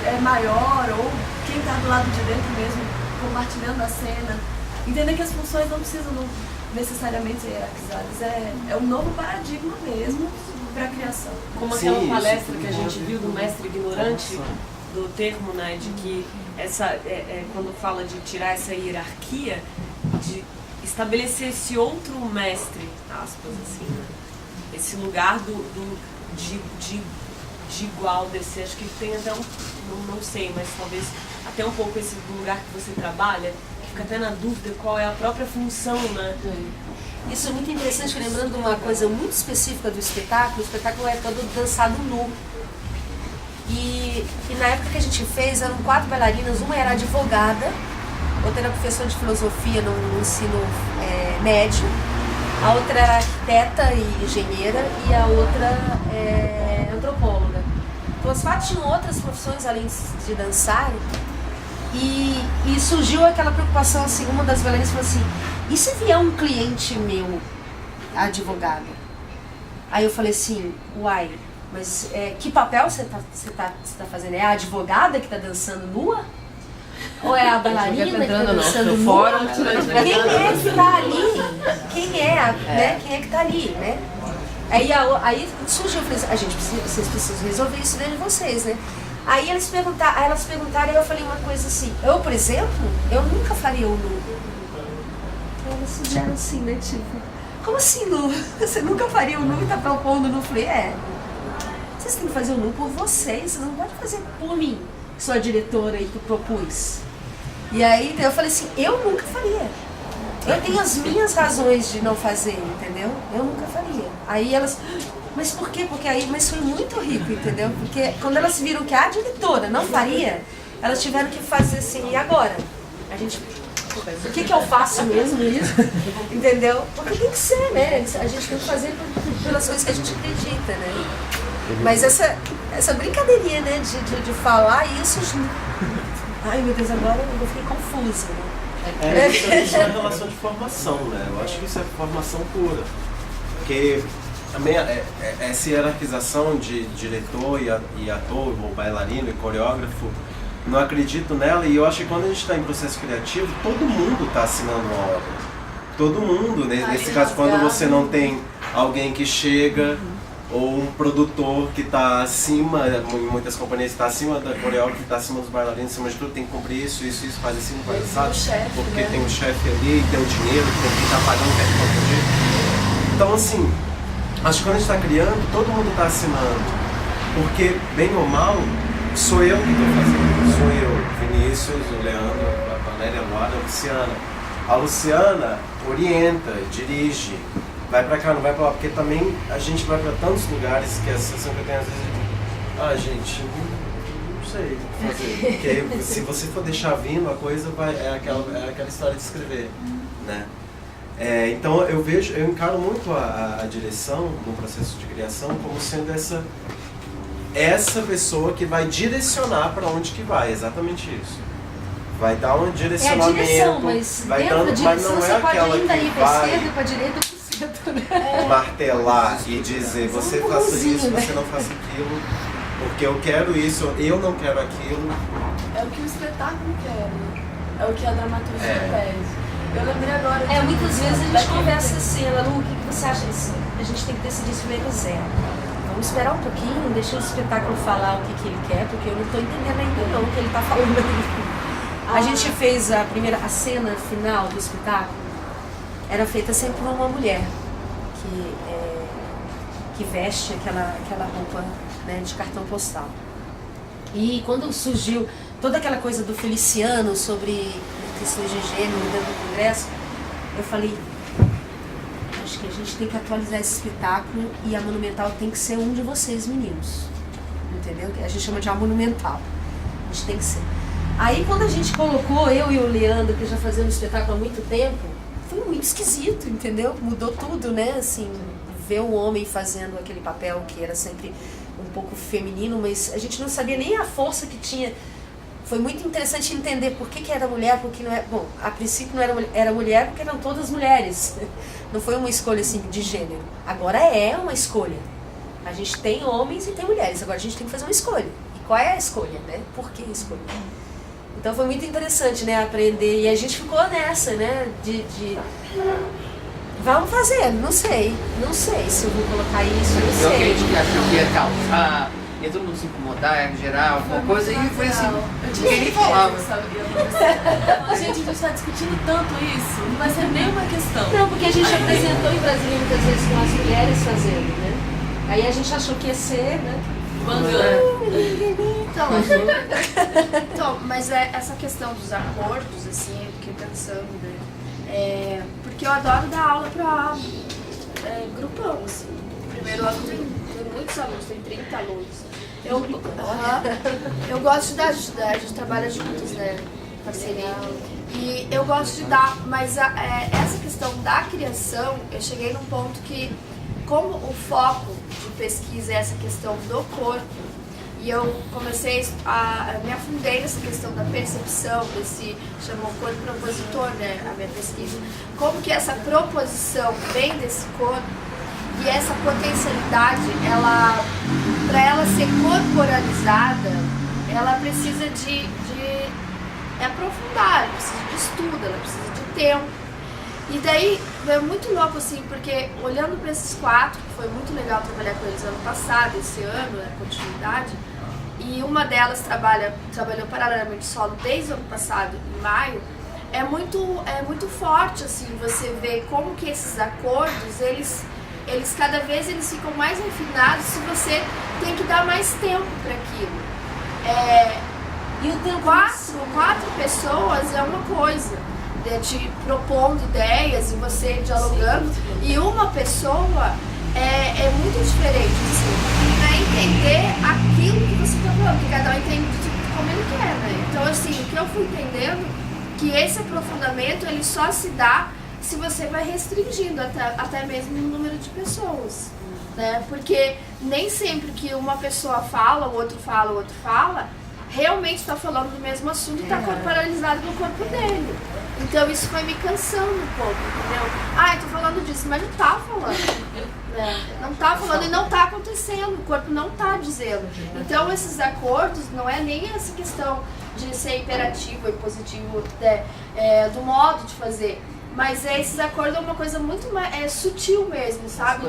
é maior, ou quem está do lado de dentro mesmo, compartilhando a cena. Entender que as funções não precisam necessariamente ser hierarquizadas. É um novo paradigma mesmo para a criação. Como aquela palestra que a gente viu do mestre ignorante, do termo, né, de que quando fala de tirar essa hierarquia, de estabelecer esse outro mestre, aspas, assim, né? Esse lugar de igual desse, acho que tem até não sei, mas talvez até um pouco esse lugar que você trabalha, fica até na dúvida qual é a própria função, né? Isso é muito interessante, lembrando uma coisa muito específica do espetáculo. O espetáculo é todo dançado nu. E na época que a gente fez, eram 4 bailarinas, uma era advogada, outra era professora de filosofia no ensino médio, a outra era arquiteta e engenheira e a outra antropóloga. Então as 4 tinham outras profissões além de dançarem. E surgiu aquela preocupação, assim, uma das bailarinas falou assim, e se vier um cliente meu, advogado? Aí eu falei assim, uai, mas que papel você tá fazendo? É a advogada que tá dançando nua? Ou é a bailarina que tá dançando nua? Quem é que tá ali? Quem né? Quem é que tá ali, né? Aí surgiu, eu falei assim, vocês precisam resolver isso dentro de vocês, né? Aí elas perguntaram e eu falei uma coisa assim, eu, por exemplo, eu nunca faria o nu. Elas fizeram assim, né, tipo, como assim nu? Você nunca faria o nu e tá propondo nu? Eu falei, vocês têm que fazer o nu por vocês não podem fazer por mim, que sou a diretora e que propus. E aí eu falei assim, eu nunca faria. Eu tenho as minhas razões de não fazer, entendeu? Eu nunca faria. Aí elas, mas por quê? Mas foi muito rico, entendeu? Porque quando elas viram que a diretora não faria, elas tiveram que fazer assim, e agora? O que eu faço mesmo isso? Entendeu? Porque tem que ser, né? A gente tem que fazer pelas coisas que a gente acredita, né? Mas essa brincadeirinha, né, de falar isso... Ai, meu Deus, agora eu fiquei confusa, né? Isso é uma relação de formação, né? Eu acho que isso é formação pura. Porque também essa hierarquização de diretor e ator, ou bailarino e coreógrafo, não acredito nela, e eu acho que quando a gente está em processo criativo, todo mundo está assinando uma obra. Todo mundo, nesse caso, quando você não tem alguém que chega, ou um produtor que está acima, em muitas companhias está acima da coreógrafa, está acima dos bailarinos, acima de tudo, tem que cumprir isso, faz assim, não faz assado, porque né? tem um chefe ali, tem o dinheiro, tem quem está pagando, quer que Então, assim, acho que quando a gente está criando, todo mundo está assinando, porque, bem ou mal, sou eu que estou fazendo, sou eu, Vinícius, o Leandro, a Valéria, a Luara, a Luciana. A Luciana orienta, dirige, vai pra cá, não vai pra lá, porque também a gente vai pra tantos lugares que a sensação que eu tenho às vezes gente, não sei o que fazer, porque se você for deixar vindo, a coisa é aquela história de escrever, né? Então eu encaro muito a direção no processo de criação como sendo essa pessoa que vai direcionar para onde que vai, exatamente isso. Vai dar um direcionamento. É a direção, mas vai dentro dando, da direção mas não você é pode aquela ainda que ir para vai esquerda, para direita, para centro, né? martelar e dizer você faça isso, né? você não faça aquilo, porque eu quero isso, eu não quero aquilo. É o que o espetáculo quer, né? É o que a dramaturgia pede. Eu lembrei agora. Muitas vezes a gente conversa assim, Lu, o que você acha disso? A gente tem que decidir isso primeiro zero. Vamos esperar um pouquinho, deixa o espetáculo falar o que ele quer, porque eu não estou entendendo ainda não o que ele está falando aí. A gente fez a cena final do espetáculo, era feita sempre por uma mulher que veste aquela roupa, né, de cartão postal. E quando surgiu toda aquela coisa do Feliciano sobre questões de gênero dentro do congresso, eu falei, acho que a gente tem que atualizar esse espetáculo e a Monumental tem que ser um de vocês, meninos. Entendeu? A gente chama de a Monumental. A gente tem que ser. Aí quando a gente colocou, eu e o Leandro, que já fazemos espetáculo há muito tempo, foi muito esquisito, entendeu? Mudou tudo, né? Assim, ver o homem fazendo aquele papel que era sempre um pouco feminino, mas a gente não sabia nem a força que tinha. Foi muito interessante entender por que era mulher, porque não é. Bom, a princípio não era mulher porque eram todas mulheres. Não foi uma escolha assim de gênero. Agora é uma escolha. A gente tem homens e tem mulheres. Agora a gente tem que fazer uma escolha. E qual é a escolha, né? Por que escolher? Então foi muito interessante, né, aprender. E a gente ficou nessa, né, vamos fazer, não sei se eu vou colocar isso, não sei. Eu acredito que achou que ia causar, ia todo mundo se incomodar, em geral, alguma coisa, e foi assim, ninguém nem falava. Gente, a gente está discutindo tanto isso, não vai ser nem uma questão. Não, porque a gente apresentou em Brasília muitas vezes com as mulheres fazendo, né? Aí a gente achou que ia ser, né? Então, mas essa questão dos acordos, assim, eu fiquei pensando, né? Porque eu adoro dar aula para grupão, assim. Primeiro ano tem muitos alunos, tem 30 alunos. Eu gosto de dar, a gente trabalha juntos, né? Parceria. E eu gosto de dar, mas essa questão da criação, eu cheguei num ponto que, como o foco de pesquisa é essa questão do corpo, e eu comecei me afundei nessa questão da percepção, chamou corpo propositor, né, a minha pesquisa, como que essa proposição vem desse corpo, e essa potencialidade, para ela ser corporalizada, ela precisa de aprofundar, ela precisa de estudo, ela precisa de tempo. E daí é muito louco assim, porque olhando para esses 4, que foi muito legal trabalhar com eles ano passado, esse ano, né, continuidade, e uma delas trabalhou paralelamente solo desde o ano passado, em maio, é muito forte assim, você vê como que esses acordos, eles cada vez eles ficam mais refinados se você tem que dar mais tempo para aquilo. E o tempo quatro pessoas é uma coisa, te propondo ideias e você dialogando, e uma pessoa é muito diferente, assim, para entender aquilo que você está falando, porque cada um entende como ele quer, né? Então, assim, o que eu fui entendendo, que esse aprofundamento, ele só se dá se você vai restringindo até mesmo o número de pessoas. né? Porque nem sempre que uma pessoa fala, o outro fala, realmente está falando do mesmo assunto e está corporalizado no corpo dele. Então isso foi me cansando um pouco, entendeu? Eu tô falando disso, mas não tá falando. Não tá falando e não tá acontecendo, o corpo não tá dizendo. Então esses acordos não é nem essa questão de ser imperativo e positivo do modo de fazer. Mas esses acordos é uma coisa muito mais sutil mesmo, sabe?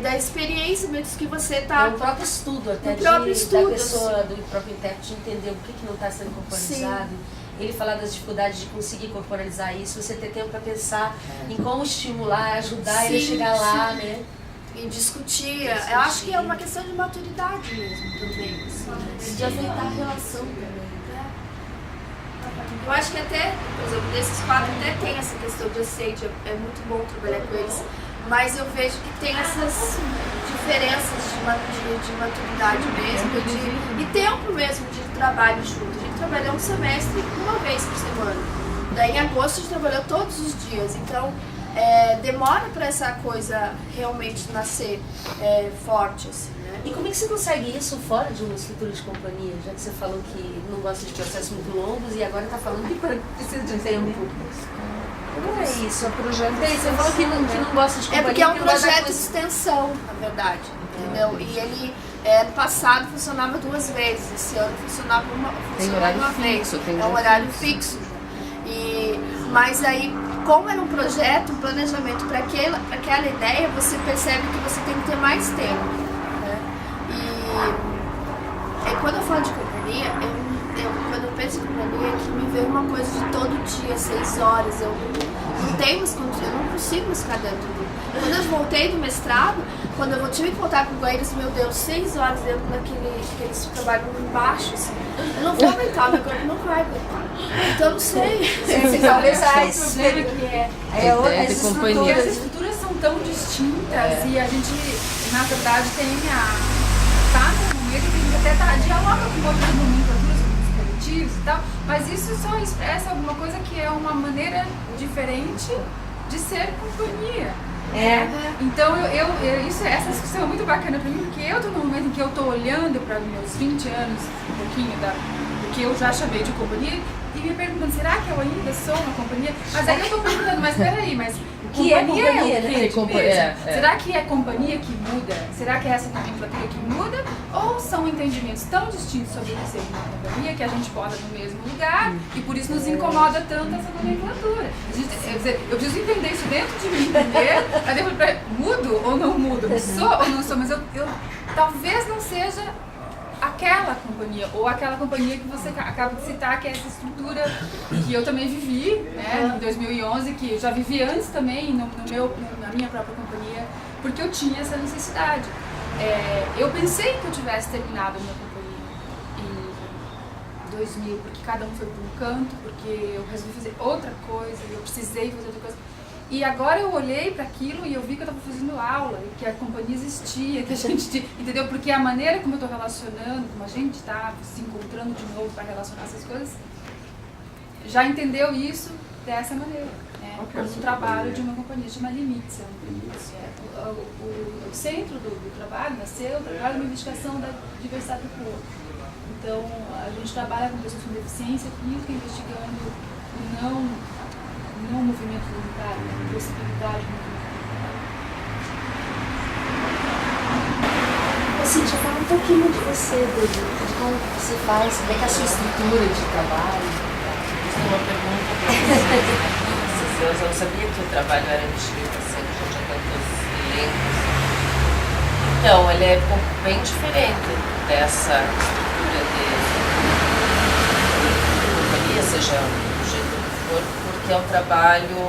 Da experiência mesmo que você tá... É o próprio estudo até da pessoa, do próprio intérprete entender o que não está sendo corporalizado. Sim. Ele falar das dificuldades de conseguir corporalizar isso, você ter tempo para pensar em como estimular, ajudar ele a chegar lá, né? E discutir. Eu acho que é uma questão de maturidade mesmo também. De aceitar a relação também. Eu acho que até, por exemplo, desses 4 até tem essa questão de aceite, é muito bom trabalhar com eles, mas eu vejo que tem essas diferenças de maturidade mesmo, e tempo mesmo de trabalho junto. A gente trabalhou um semestre uma vez por semana, daí em agosto a gente trabalhou todos os dias, então demora para essa coisa realmente nascer forte, assim, né? E como é que você consegue isso fora de uma estrutura de companhia? Já que você falou que não gosta de processos muito longos e agora está falando que precisa de tempo. Como é isso? Você falou que não gosta de companhia. É porque é um projeto de extensão, na verdade, entendeu? E ele, ano passado, funcionava 2 vezes, esse ano funcionava uma vez. É um horário fixo. Mas aí, como era um projeto, um planejamento para aquela ideia, você percebe que você tem que ter mais tempo. E quando eu falo de companhia, quando eu penso em companhia, que me vem uma coisa de todo dia, 6 horas, eu não consigo mais ficar dentro do... Quando eu voltei do mestrado, quando eu tive que voltar com eles, meu Deus, 6 horas dentro daqueles trabalhos embaixo, assim, eu não vou aguentar, meu corpo não vai aguentar. Então eu não sei. Talvez As estruturas são tão distintas e a gente, na verdade, tá no momento que a gente até dialoga com outras nomenclaturas, com os coletivos e tal, mas isso só expressa alguma coisa que é uma maneira diferente de ser companhia. Então essa discussão é muito bacana pra mim, porque eu tô no momento em que eu tô olhando para meus 20 anos, um pouquinho do que eu já chamei de companhia, e me perguntando, será que eu ainda sou uma companhia? Mas aí eu tô perguntando, mas peraí, mas companhia é o quê? Será que é companhia que muda? Será que é essa nomenclatura que muda? Ou são entendimentos tão distintos sobre o que seja uma companhia que a gente bota no mesmo lugar e por isso nos incomoda tanto essa nomenclatura? Eu preciso entender isso dentro de mim primeiro, aí depois mudo ou não mudo? Sou ou não sou? Mas eu talvez não seja aquela companhia, ou aquela companhia que você acaba de citar, que é essa estrutura que eu também vivi, né, em 2011, que eu já vivi antes também, na minha própria companhia, porque eu tinha essa necessidade. Eu pensei que eu tivesse terminado a minha companhia em 2000, porque cada um foi para um canto, porque eu resolvi fazer outra coisa, eu precisei fazer outra coisa. E agora eu olhei para aquilo e eu vi que eu estava fazendo aula, e que a companhia existia, que a gente, entendeu? Porque a maneira como eu estou relacionando, como a gente está se encontrando de novo para relacionar essas coisas, já entendeu isso dessa maneira, né? Como o trabalho de uma companhia chama Limites. O centro do trabalho nasceu, o trabalho é uma investigação da diversidade do corpo. Então, a gente trabalha com pessoas com deficiência física, investigando não movimento voluntário, né? Possibilidade de movimento voluntário. Cíntia, fala um pouquinho de você, de como você faz, como é que é a sua estrutura de trabalho. Isso é uma pergunta para você. Eu não sabia que o trabalho era distinto, assim, que tinha tantos elencos. Então, ele é bem diferente dessa estrutura de companhia, seja do jeito que for, porque é um trabalho,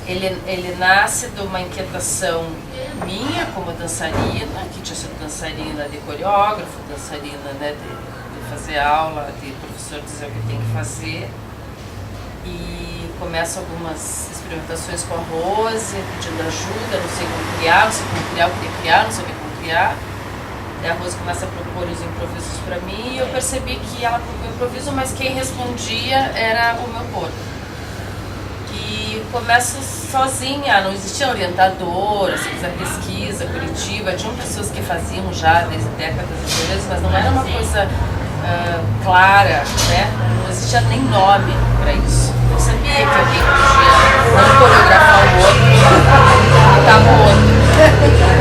ele nasce de uma inquietação minha como dançarina, que tinha sido dançarina de coreógrafo, dançarina, né, de fazer aula, de professor dizer o que tem que fazer, e começo algumas experimentações com a Rose, pedindo ajuda, não sei como criar, não sei como criar, eu queria criar, não sabia como criar. A Rose começa a propor os improvisos para mim e eu percebi que ela propôs o improviso, mas quem respondia era o meu corpo. E começo sozinha, não existia orientadora, se fizer pesquisa, Curitiba, tinham pessoas que faziam já desde décadas anteriores, mas não era uma coisa clara, né? Não existia nem nome para isso. Eu sabia que alguém podia não coreografar o outro, botar o outro.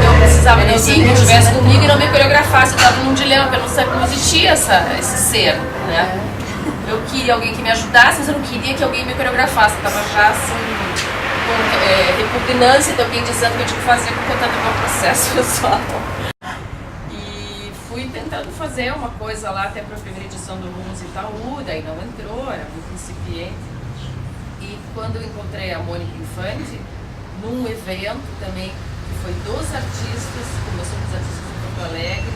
Eu precisava de alguém que estivesse comigo e não me coreografasse. Eu estava num dilema, porque eu não sabia que não existia esse ser, né? Eu queria alguém que me ajudasse, mas eu não queria que alguém me coreografasse. Eu estava já assim, com repugnância de alguém dizendo que eu tinha que fazer por conta do meu processo pessoal. E fui tentando fazer uma coisa lá, até para a primeira edição do Rumos Itaú, daí não entrou, era muito incipiente. E quando eu encontrei a Mônica Infante, num evento também, que foi dos artistas, começou com os artistas de Porto Alegre,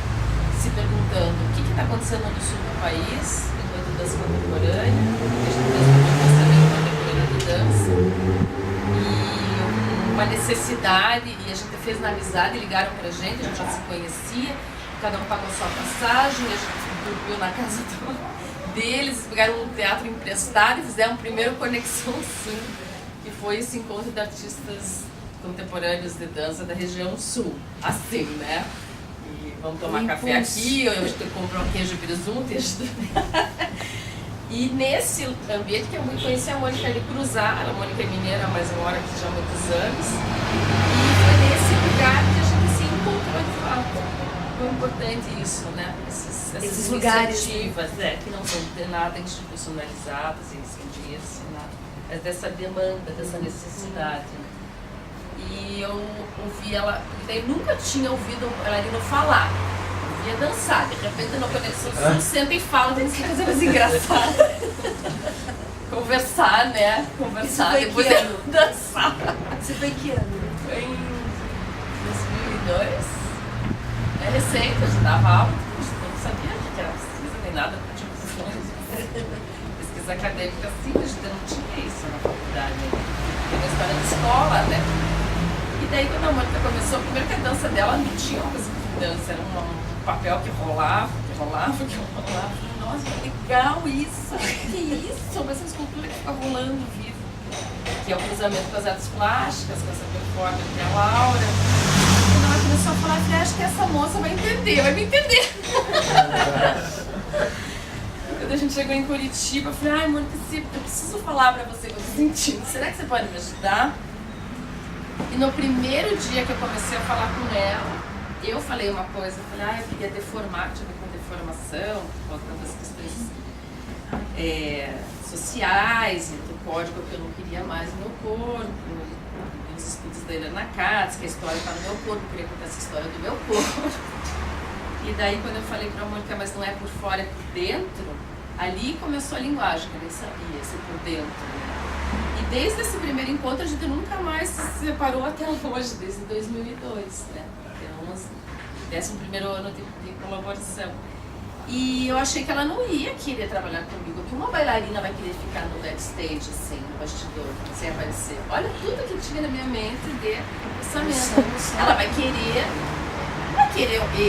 se perguntando o que está acontecendo no sul do país, enquanto dança contemporânea, a gente fez uma também contemporânea de dança, e uma necessidade, e a gente fez na amizade, ligaram pra gente, a gente já se conhecia, cada um pagou sua passagem, a gente dormiu na casa deles, pegaram um teatro emprestado e fizeram primeiro conexão sim, que foi esse encontro de artistas contemporâneos de dança da região sul, assim, né? Vamos tomar café aqui, eu compro um queijo e presunto. E nesse ambiente que eu conheci a Mônica ali cruzar, a Mônica é mineira, mas mora aqui já há muitos anos. E foi nesse lugar que a gente se encontrou de fato. Foi importante isso, né? Essas lugares, iniciativas, né? Que não são de nada institucionalizadas, sem dinheiro, sem nada. Mas dessa demanda, dessa necessidade. E eu ouvi ela, eu nunca tinha ouvido a bailarina falar, eu via dançar, de repente na conexão você senta e fala, tem que fazer coisa engraçada. Conversar, né? Conversar, depois dançar. Você foi que ano? Foi em 2002. É recente, eu já dava aula, eu não sabia o que era pesquisa nem nada, tipo, pesquisa acadêmica assim, a gente não tinha isso na faculdade. Tem uma história de escola, né? E daí quando a Mônica começou, primeiro que a dança dela não tinha uma coisa de dança, era um papel que rolava. Nossa, que legal isso! Que isso? Mas essa escultura que fica rolando vivo. Que é o cruzamento com as artes plásticas, com essa performance que é a Laura. E quando ela começou a falar, eu falei, acho que essa moça vai entender, vai me entender. Quando a gente chegou em Curitiba, eu falei, ai, Mônica, eu preciso falar pra você o que eu tô sentindo. Será que você pode me ajudar? E no primeiro dia que eu comecei a falar com ela, eu falei uma coisa, eu falei, eu queria deformar, tinha a ver com deformação, por causa das questões sociais, do código que eu não queria mais no meu corpo, os estudos da Helena Katz, que a história está no meu corpo, eu queria contar essa história do meu corpo. E daí quando eu falei pra Mônica, mas não é por fora, é por dentro, ali começou a linguagem, que eu nem sabia, ser por dentro. E desde esse primeiro encontro a gente nunca mais se separou até hoje, desde 2002, né? Até o 11º ano de colaboração. E eu achei que ela não ia querer trabalhar comigo, que uma bailarina vai querer ficar no backstage, assim, no bastidor, sem aparecer. Olha tudo que tinha na minha mente de pensamento. Ela vai querer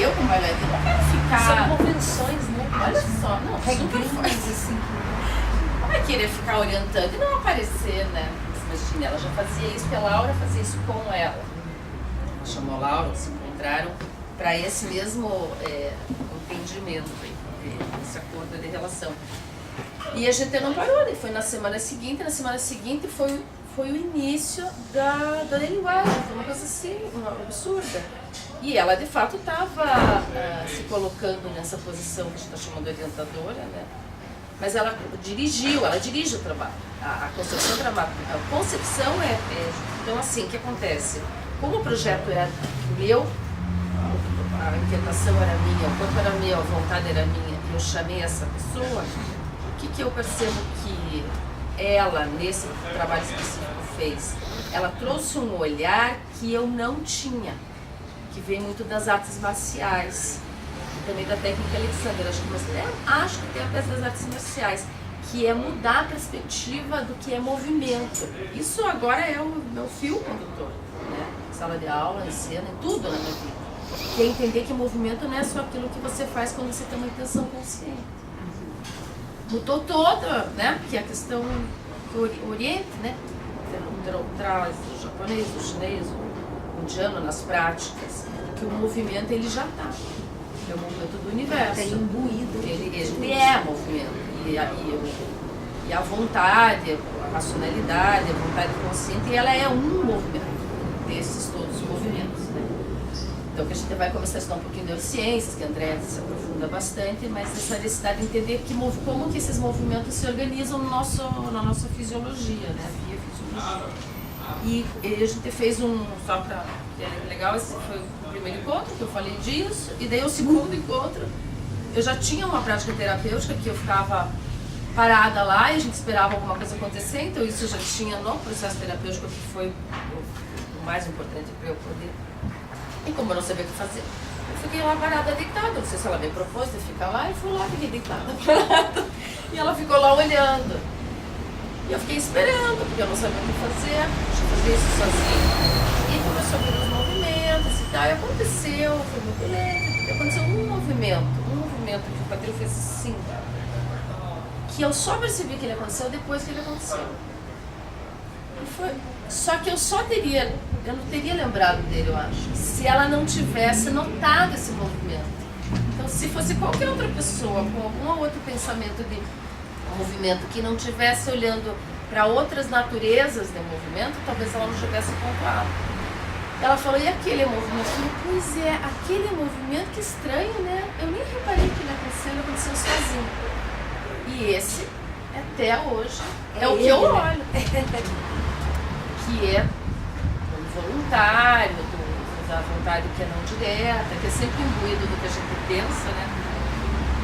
eu como bailarina, não quero ficar... São convenções, né? Olha só, não, super forte, assim. Vai querer ficar orientando e não aparecer, né? Imagina, ela já fazia isso, porque a Laura fazia isso com ela. Ela chamou a Laura, se encontraram para esse mesmo entendimento, esse acordo de relação. E a gente não parou, né? Foi na semana seguinte foi o início da linguagem, foi uma coisa assim, uma absurda. E ela de fato estava se colocando nessa posição que a gente está chamando de orientadora, né? Mas ela dirige o trabalho, a concepção dramática. A concepção então assim, o que acontece? Como o projeto era meu, a inquietação era minha, o corpo era meu, a vontade era minha, e eu chamei essa pessoa, o que eu percebo que ela, nesse trabalho específico, fez? Ela trouxe um olhar que eu não tinha, que vem muito das artes marciais, também da técnica Alexandra, acho que tem a peça das artes marciais, que é mudar a perspectiva do que é movimento. Isso agora é o meu fio condutor, né? Sala de aula, em cena, em tudo na minha vida. Que é entender que movimento não é só aquilo que você faz quando você tem uma intenção consciente. Mudou toda, né? Que é a questão do Oriente, né? traz o japonês, o chinês, o indiano nas práticas, que o movimento ele já está. É o movimento do universo. Tem imbuído. Ele é movimento. E a vontade, a racionalidade, a vontade consciente, ela é um movimento desses todos os movimentos, né? Então que a gente vai começar a estudar um pouquinho de neurociências, que a André se aprofunda bastante, mas essa necessidade de entender como que esses movimentos se organizam na nossa fisiologia, né? Via fisiologia. E a gente fez só para que é legal, esse foi o primeiro encontro que eu falei disso, e daí o segundo encontro, eu já tinha uma prática terapêutica que eu ficava parada lá e a gente esperava alguma coisa acontecer, então isso eu já tinha no processo terapêutico, que foi o mais importante para eu poder. E como eu não sabia o que fazer, eu fiquei lá parada, deitada. Não sei se ela me propôs de ficar lá, e fui lá, fiquei deitada, parada. E ela ficou lá olhando. E eu fiquei esperando, porque eu não sabia o que fazer. Deixa eu fazer isso sozinha. E começou a ver os movimentos e tal. E aconteceu, foi muito lento. E aconteceu um movimento que o quadril fez assim. Que eu só percebi que ele aconteceu depois que ele aconteceu. E foi. Só que eu não teria lembrado dele, eu acho, se ela não tivesse notado esse movimento. Então, se fosse qualquer outra pessoa com algum outro pensamento de movimento que não estivesse olhando para outras naturezas de movimento, talvez ela não tivesse pontuado. Ela falou, e aquele movimento? Eu falei, pois é, aquele movimento, que estranho, né? Eu nem reparei que ele aconteceu sozinho. E esse, até hoje, é o que eu olho. Que é o voluntário, da vontade que é não direta, que é sempre imbuído do que a gente pensa, né?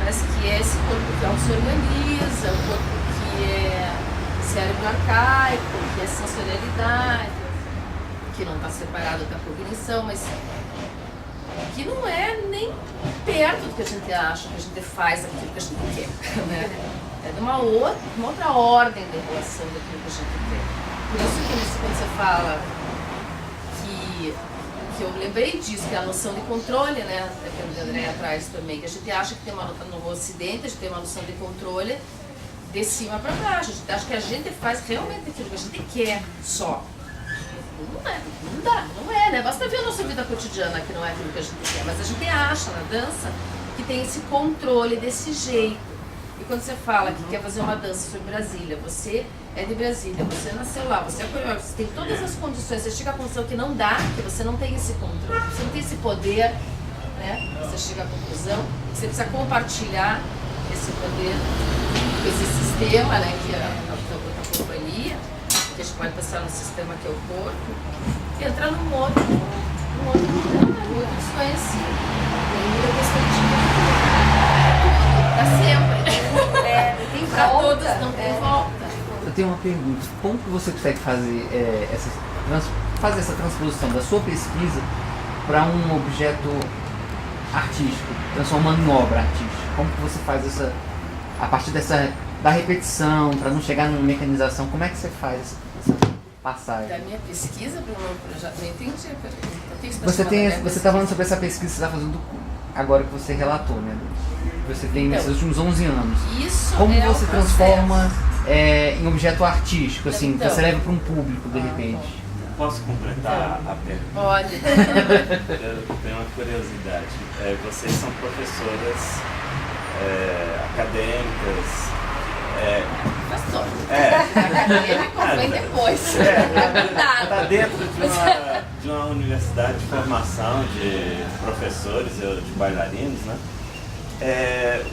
Mas que é esse corpo que se organiza, o corpo que é cérebro arcaico, que é sensorialidade, que não está separado da cognição, mas que não é nem perto do que a gente acha, que a gente faz aquilo que a gente quer, né? É de uma outra ordem de relação daquilo que a gente quer. Por isso que quando você fala que eu lembrei disso, que é a noção de controle, né, que a André traz também, que a gente acha que tem uma noção no Ocidente, a gente tem uma noção de controle de cima para baixo, a gente acha que a gente faz realmente aquilo que a gente quer só. Não é, não dá, não é, né? Basta ver a nossa vida cotidiana que não é aquilo que a gente quer, mas a gente acha na dança que tem esse controle desse jeito. E quando você fala que quer fazer uma dança sobre Brasília, você é de Brasília, você nasceu lá, você é coreógrafo, você tem todas as condições, você chega à conclusão que não dá, que você não tem esse controle, você não tem esse poder, né? Você chega à conclusão que você precisa compartilhar esse poder com esse sistema, né? Que é a companhia, que a gente pode pensar no sistema que é o corpo, e entrar num outro desconhecido, tem muita perspectiva. Pra sempre. Tem pra todos, não tem volta. Eu tenho uma pergunta. Como que você consegue fazer essa transposição da sua pesquisa para um objeto artístico, transformando em obra artística? Como que você faz a partir da repetição, para não chegar numa mecanização? Como é que você faz essa passagem? Da minha pesquisa para o meu projeto, não entendi a pergunta. Você está falando sobre essa pesquisa que você está fazendo agora que você relatou, né? Você tem nesses últimos 11 anos. Como você transforma em objeto artístico, assim, que você leva para um público, de repente? Posso completar a pergunta? Pode. Eu tenho uma curiosidade. Vocês são professoras acadêmicas. Professor. Acadêmico vem depois. Está dentro de uma universidade de formação de professores e de bailarinos, né?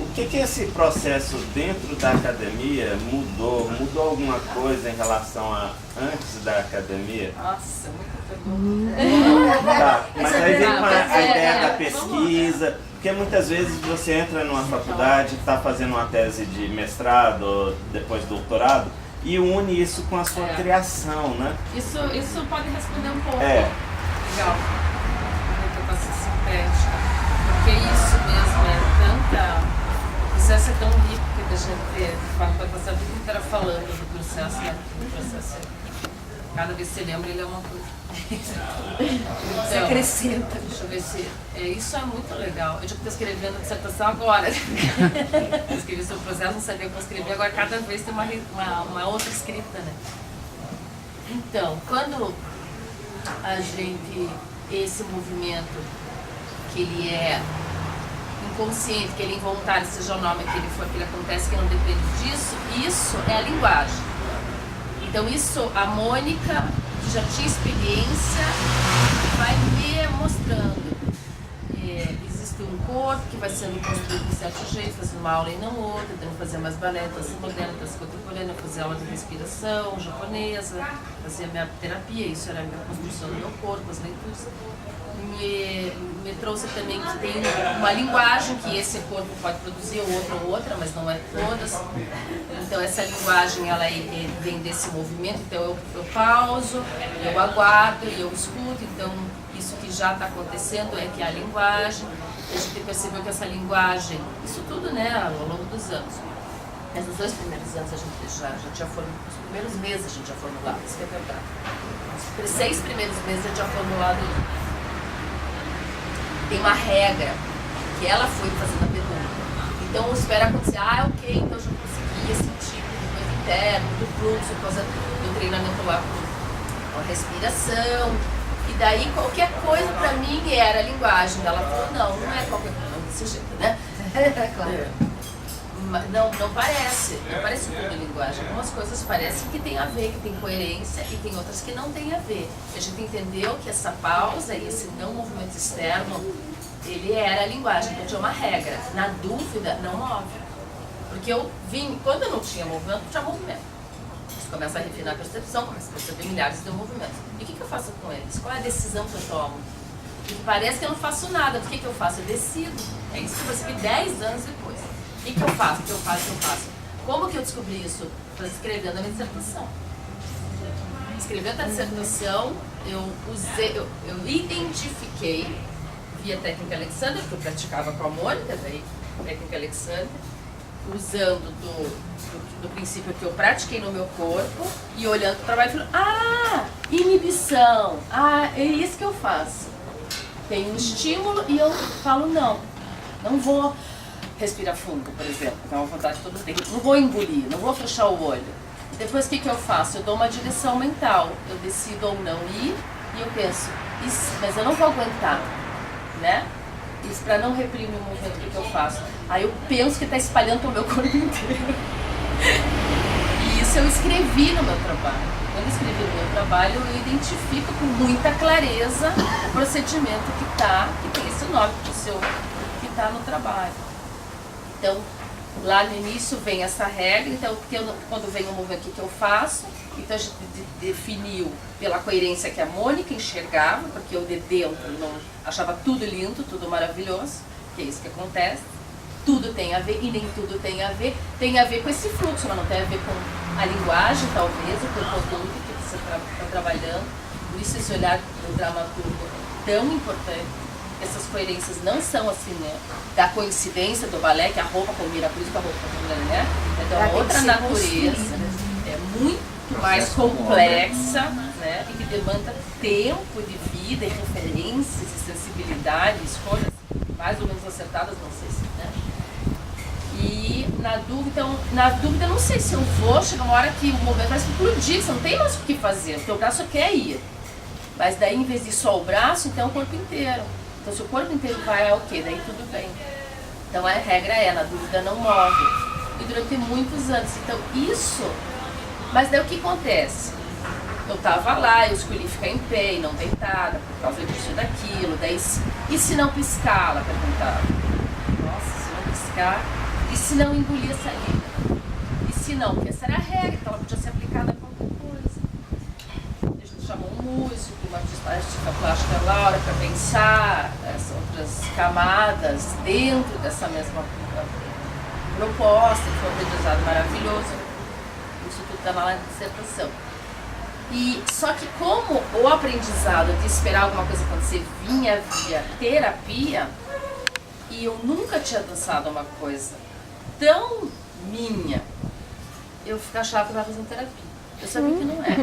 O que esse processo dentro da academia mudou? Mudou alguma coisa em relação a antes da academia? Nossa, muita pergunta. Tá, mas aí vem com a ideia da pesquisa, porque muitas vezes você entra numa faculdade, está fazendo uma tese de mestrado ou depois doutorado e une isso com a sua criação, né? Isso pode responder um pouco. Legal. A interpretação sintética. Porque isso mesmo o processo é tão rico que a gente pode passar a vida inteira falando do processo, né? O processo cada vez que você lembra, ele é uma coisa. Você acrescenta. Deixa eu ver se. Isso é muito legal. Eu já estou escrevendo a dissertação agora. Eu escrevi sobre o processo, não sabia como escrever, agora cada vez tem uma outra escrita, né? Então, quando a gente, esse movimento, que ele é inconsciente, que ele é involuntário, seja o nome que ele for, que ele acontece, que não depende disso, isso é a linguagem. Então isso, a Mônica, que já tinha experiência, vai me mostrando. Existe um corpo que vai sendo construído de certo jeito, fazendo uma aula e não outra, tentando fazer mais balé, dança moderna, dança contemporânea, fazer aula de respiração japonesa, fazer a minha terapia, isso era a minha construção do meu corpo, as leituras. Me trouxe também que tem uma linguagem que esse corpo pode produzir, outra, mas não é todas. Então essa linguagem, ela vem desse movimento, então eu pauso, eu aguardo e eu escuto, então isso que já está acontecendo é que a linguagem, a gente percebeu que essa linguagem, isso tudo, né, ao longo dos anos. Mas nos 2 primeiros anos a gente já tinha formulado, nos primeiros meses a gente já formulava, isso que é verdade. Nos 6 primeiros meses a gente já formulado isso. Tem uma regra que ela foi fazendo a pergunta. Então espera acontecer, ok, então eu já conseguia sentir o movimento interno, do fluxo, por causa do treinamento lá com a respiração. E daí qualquer coisa pra mim era a linguagem dela. Falou, não é qualquer coisa, não desse jeito, né? Claro. Não parece tudo linguagem. Algumas coisas parecem que tem a ver, que tem coerência, e tem outras que não tem a ver. A gente entendeu que essa pausa e esse não movimento externo, ele era a linguagem, então tinha uma regra. Na dúvida, não move. Porque eu vim, quando eu não tinha movimento, tinha movimento. Você começa a refinar a percepção, começa a perceber milhares de movimentos. E o que eu faço com eles? Qual é a decisão que eu tomo? E parece que eu não faço nada. O que eu faço? Eu decido. É isso que eu percebi 10 anos depois. O que eu faço? Como que eu descobri isso? Escrevendo a minha dissertação. Escrevendo a dissertação, eu identifiquei, via técnica Alexander, que eu praticava com a Mônica, daí técnica Alexander, usando do princípio que eu pratiquei no meu corpo e olhando para o trabalho e falando, inibição, é isso que eu faço. Tem um estímulo e eu falo, não vou respirar fundo, por exemplo, que é uma vontade que todo mundo tem. Não vou engolir, não vou fechar o olho. Depois o que eu faço? Eu dou uma direção mental. Eu decido ou não ir e eu penso, mas eu não vou aguentar, né? Isso para não reprimir o movimento, o que eu faço? Aí eu penso que está espalhando para o meu corpo inteiro. E isso eu escrevi no meu trabalho. Quando eu escrevi no meu trabalho, eu identifico com muita clareza o procedimento que tem esse nome que está no trabalho. Então, lá no início vem essa regra, então quando vem o movimento, o que eu faço? Então a gente definiu pela coerência que a Mônica enxergava, porque eu de dentro não achava tudo lindo, tudo maravilhoso, que é isso que acontece. Tudo tem a ver e nem tudo tem a ver com esse fluxo, mas não tem a ver com a linguagem, talvez, com o conteúdo que você está trabalhando. Por isso esse olhar do dramaturgo é tão importante. Essas coerências não são assim, né? Da coincidência do balé, que a roupa combina, por isso que a roupa combina, né? É de uma outra natureza, é muito mais complexa, né? E que demanda tempo de vida, e referências, e sensibilidade, escolhas mais ou menos acertadas, não sei se, né? E na dúvida eu não sei se eu vou, chega uma hora que o movimento vai explodir, você não tem mais o que fazer, o teu braço quer ir. Mas daí, em vez de só o braço, então o corpo inteiro. Então, se o corpo inteiro vai, ok, daí tudo bem. Então, a regra na dúvida não move. E durante muitos anos. Então, isso... Mas daí o que acontece? Eu tava lá, eu escolhi ficar em pé e não deitada, por causa disso e daquilo. Daí, e se não piscar? Ela perguntava. Nossa, se não piscar... E se não engolir a saliva? E se não? Porque essa era a regra, então ela podia ser aplicada a qualquer coisa. A gente chamou um músico, uma artista plástica Laura, para pensar as outras camadas dentro dessa mesma proposta, que foi um aprendizado maravilhoso. Isso tudo está lá na dissertação. E, só que como o aprendizado de esperar alguma coisa acontecer vinha via terapia, e eu nunca tinha dançado uma coisa tão minha, eu achava que eu estava fazendo terapia. Eu sabia que não era.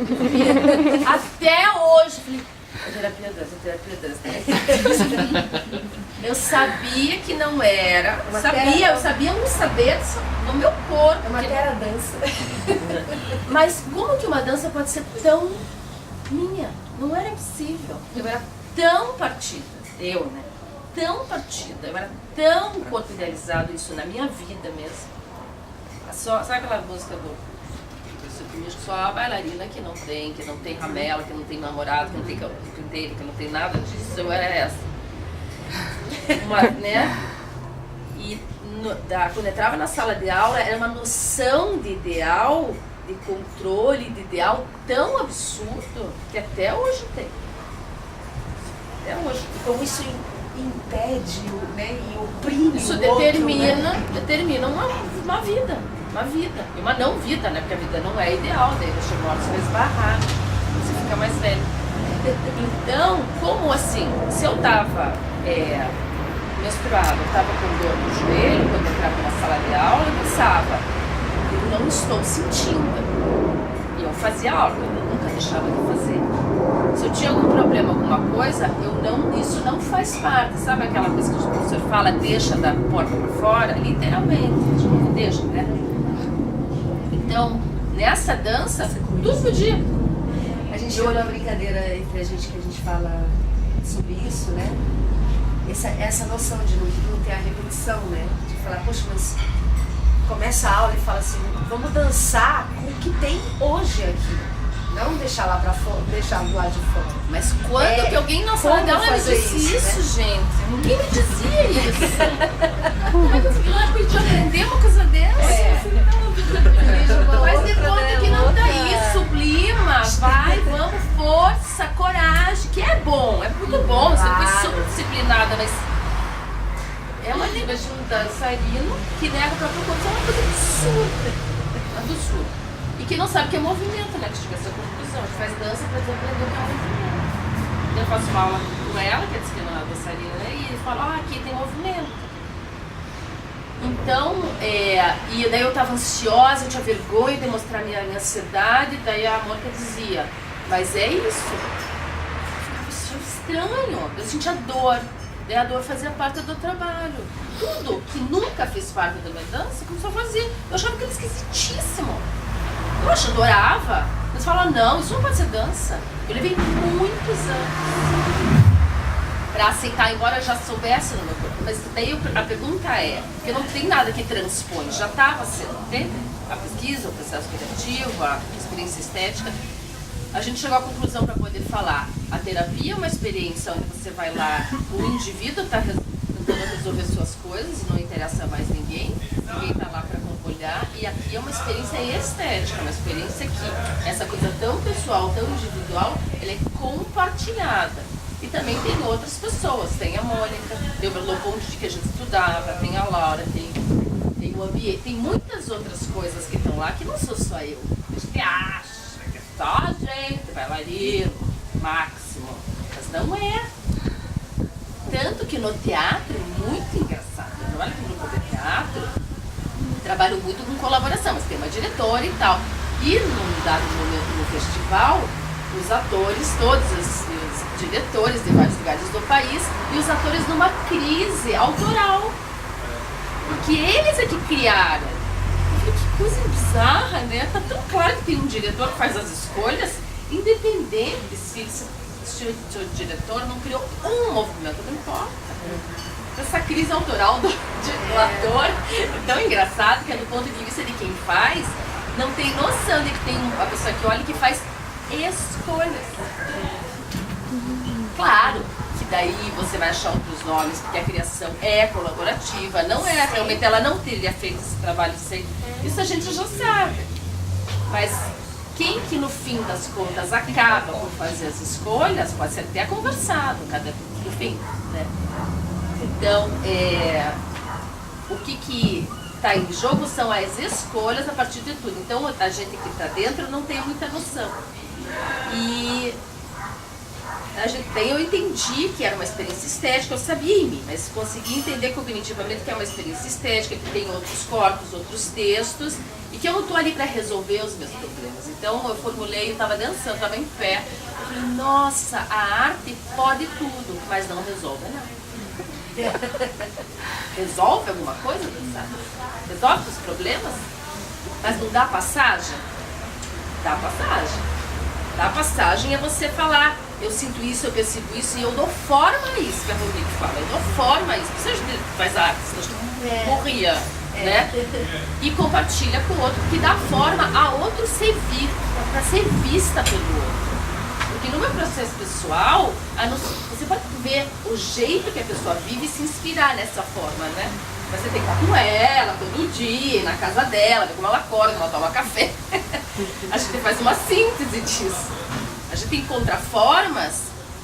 Até hoje, falei, terapia dança. Eu sabia que não era. Eu sabia um saber no meu corpo. É uma dança. Mas como que uma dança pode ser tão minha. Não era possível. Eu era tão partida, né? Tão partida, eu era tão corpo idealizado, isso na minha vida mesmo. Sabe aquela música do só a bailarina que não tem ramela, que não tem namorado, que não tem carpinteiro, que não tem nada disso, eu era essa. Né? E quando eu entrava na sala de aula, era uma noção de ideal, de controle, de ideal tão absurdo que até hoje tem. Até hoje. Então isso impede, né, e oprime isso o determina, outro, né? determina uma vida. Uma vida. E uma não vida, né? Porque a vida não é ideal, daí deixa o morto se vai esbarrar, você fica mais velho. Então, como assim? Se eu tava menstruada, eu tava com dor no joelho, quando eu entrava na sala de aula, eu pensava, eu não estou sentindo. E eu fazia aula, eu nunca deixava de fazer. Se eu tinha algum problema, alguma coisa, isso não faz parte. Sabe aquela coisa que o professor fala, deixa da porta para fora? Literalmente, deixa, né? Então, nessa dança, tudo podia. A gente tem uma brincadeira entre a gente que a gente fala sobre isso, né? Essa noção de não ter a repetição, né? De falar, poxa, mas começa a aula e fala assim, vamos dançar com o que tem hoje aqui. Não deixar lá pra fora, deixar do lado de fora. Mas quando que alguém na sala dela me disse isso, né? gente? Ninguém me dizia isso. Como é que eu podia aprender uma coisa dessa? Mas de conta que não tá aí, sublima, vai, vamos, força, coragem, que é bom, é muito bom, você foi super disciplinada, mas é uma língua de um dançarino que nega a própria condição, é uma coisa absurda. E que não sabe o que é movimento, né? Que chega a essa conclusão. A gente faz dança para desaprender o que é movimento. Eu faço uma aula com ela, que é disciplinada dançarina, né? E ele fala, aqui tem movimento. Então, e daí eu tava ansiosa, eu tinha vergonha de mostrar minha ansiedade, daí a Mônica dizia, mas é isso. Eu ficava estranho, eu sentia dor. Daí a dor fazia parte do trabalho. Tudo que nunca fez parte da minha dança, começou a fazer. Eu achava aquilo esquisitíssimo. Poxa, adorava. Mas falava, não, isso não pode ser dança. Eu levei muitos anos pra aceitar, embora eu já soubesse no meu corpo. Mas daí a pergunta é, porque não tem nada que transpõe, já estava sendo, entende? A pesquisa, o processo criativo, a experiência estética. A gente chegou à conclusão para poder falar, a terapia é uma experiência onde você vai lá, o indivíduo está tentando resolver suas coisas, não interessa mais ninguém está lá para acompanhar, e aqui é uma experiência estética, uma experiência que essa coisa tão pessoal, tão individual, ela é compartilhada. E também tem outras pessoas, tem a Mônica, tem o Merleau-Ponty que a gente estudava, tem a Laura, tem o ambiente, tem muitas outras coisas que estão lá que não sou só eu. A gente acha que é só a gente, bailarino, máximo, mas não é. Tanto que no teatro é muito engraçado. Eu trabalho com um grupo de teatro, trabalho muito com colaboração, mas tem uma diretora e tal. E num dado momento no festival, os atores, todos os diretores de vários lugares do país, e os atores numa crise autoral. Porque eles é que criaram. Que coisa bizarra, né? Tá tão claro que tem um diretor que faz as escolhas, independente se o diretor não criou um movimento, não importa. Essa crise autoral do ator é tão engraçado que é do ponto de vista de quem faz, não tem noção de que tem uma pessoa que olha e que faz escolhas. Claro que daí você vai achar outros nomes, porque a criação é colaborativa, não é, realmente ela não teria feito esse trabalho sem. Isso a gente já sabe. Mas quem que no fim das contas acaba por fazer as escolhas pode ser até conversado, enfim, né? Então, o que está em jogo são as escolhas a partir de tudo. Então, a gente que está dentro não tem muita noção. E eu entendi que era uma experiência estética, eu sabia em mim, mas consegui entender cognitivamente que é uma experiência estética, que tem outros corpos, outros textos, e que eu não estou ali para resolver os meus problemas. Então eu formulei, eu estava dançando, estava em pé, eu falei, nossa, a arte pode tudo, mas não resolve nada. Resolve alguma coisa, dançar? Resolve os problemas? Mas não dá passagem? Dá passagem. A passagem é você falar, eu sinto isso, eu percebo isso, e eu dou forma a isso, que a Rodrigo fala, eu dou forma a isso. Você faz arte, você morria, né? E compartilha com o outro, que dá forma a outro servir, para ser vista pelo outro. Porque no meu processo pessoal, você pode ver o jeito que a pessoa vive e se inspirar nessa forma, né? Mas você tem que estar com ela todo dia, na casa dela, ver como ela acorda, como ela toma café. A gente faz uma síntese disso. A gente encontra formas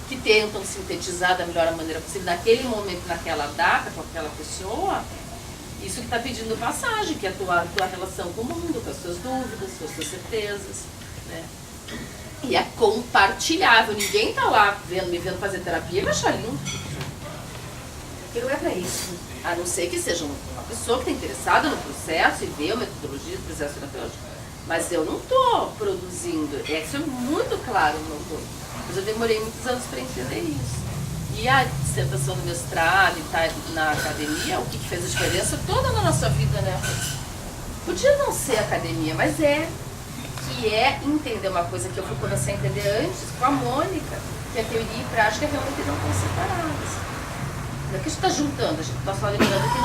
que tentam sintetizar da melhor maneira possível, naquele momento, naquela data, com aquela pessoa. Isso que está pedindo passagem, que é a tua relação com o mundo, com as suas dúvidas, com as suas certezas, né? E é compartilhável. Ninguém está lá me vendo fazer terapia e vai achar lindo. Porque não é para isso. A não ser que seja uma pessoa que está interessada no processo e vê a metodologia do processo terapêutico. Mas eu não estou produzindo. Isso é muito claro no meu corpo. Mas eu demorei muitos anos para entender isso. E a dissertação do mestrado e tá na academia, o que fez a diferença toda na nossa vida, né? Podia não ser academia, mas que é entender uma coisa que eu fui começar a entender antes com a Mônica, que a teoria e a prática realmente não estão separadas. Não é que a gente está juntando, a gente está só lembrando que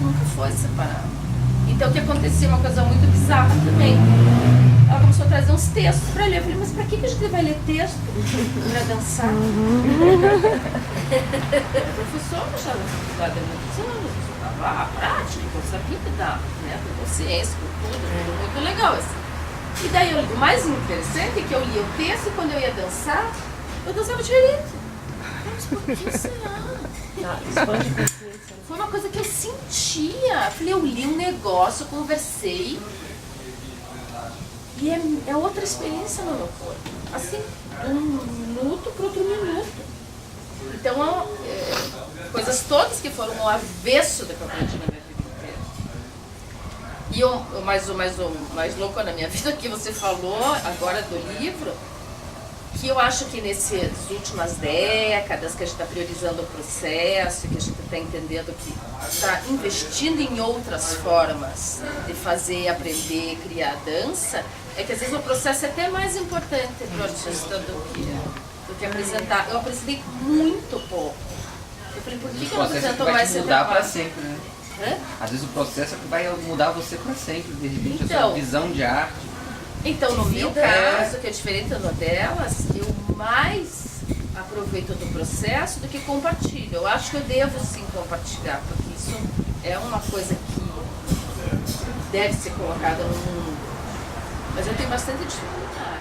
nunca foi separado. Então o que acontecia é uma coisa muito bizarra também. Ela começou a trazer uns textos para ler. Eu falei, mas para que a gente vai ler texto? Para dançar? Professor, eu já estava há muitos anos, eu estava a prática, eu sabia que dá, né? Com consciência, com tudo, muito legal assim. E daí o mais interessante é que eu lia o texto e quando eu ia dançar, eu dançava diferente. Mas por que será? Foi uma coisa que eu sentia. Falei, eu li um negócio, conversei. E é outra experiência no meu corpo. Assim, um minuto para outro minuto. Então, coisas todas que foram ao avesso da que eu aprendi na minha vida inteira. E o mais louco na minha vida que você falou agora do livro, que eu acho que nessas últimas décadas que a gente está priorizando o processo, que a gente está entendendo que está investindo em outras formas de fazer, aprender, criar dança, é que às vezes o processo é até mais importante para o artista do que apresentar. Eu apresentei muito pouco. Eu falei, por que eu não apresento mais esse mudar trabalho? para sempre, né? Hã? Às vezes o processo é que vai mudar você para sempre, de repente a Então, sua visão de arte. Então, no meu caso, que é diferente no delas, eu mais aproveito do processo do que compartilho. Eu acho que eu devo sim compartilhar, porque isso é uma coisa que deve ser colocada no mundo. Mas eu tenho bastante dificuldade.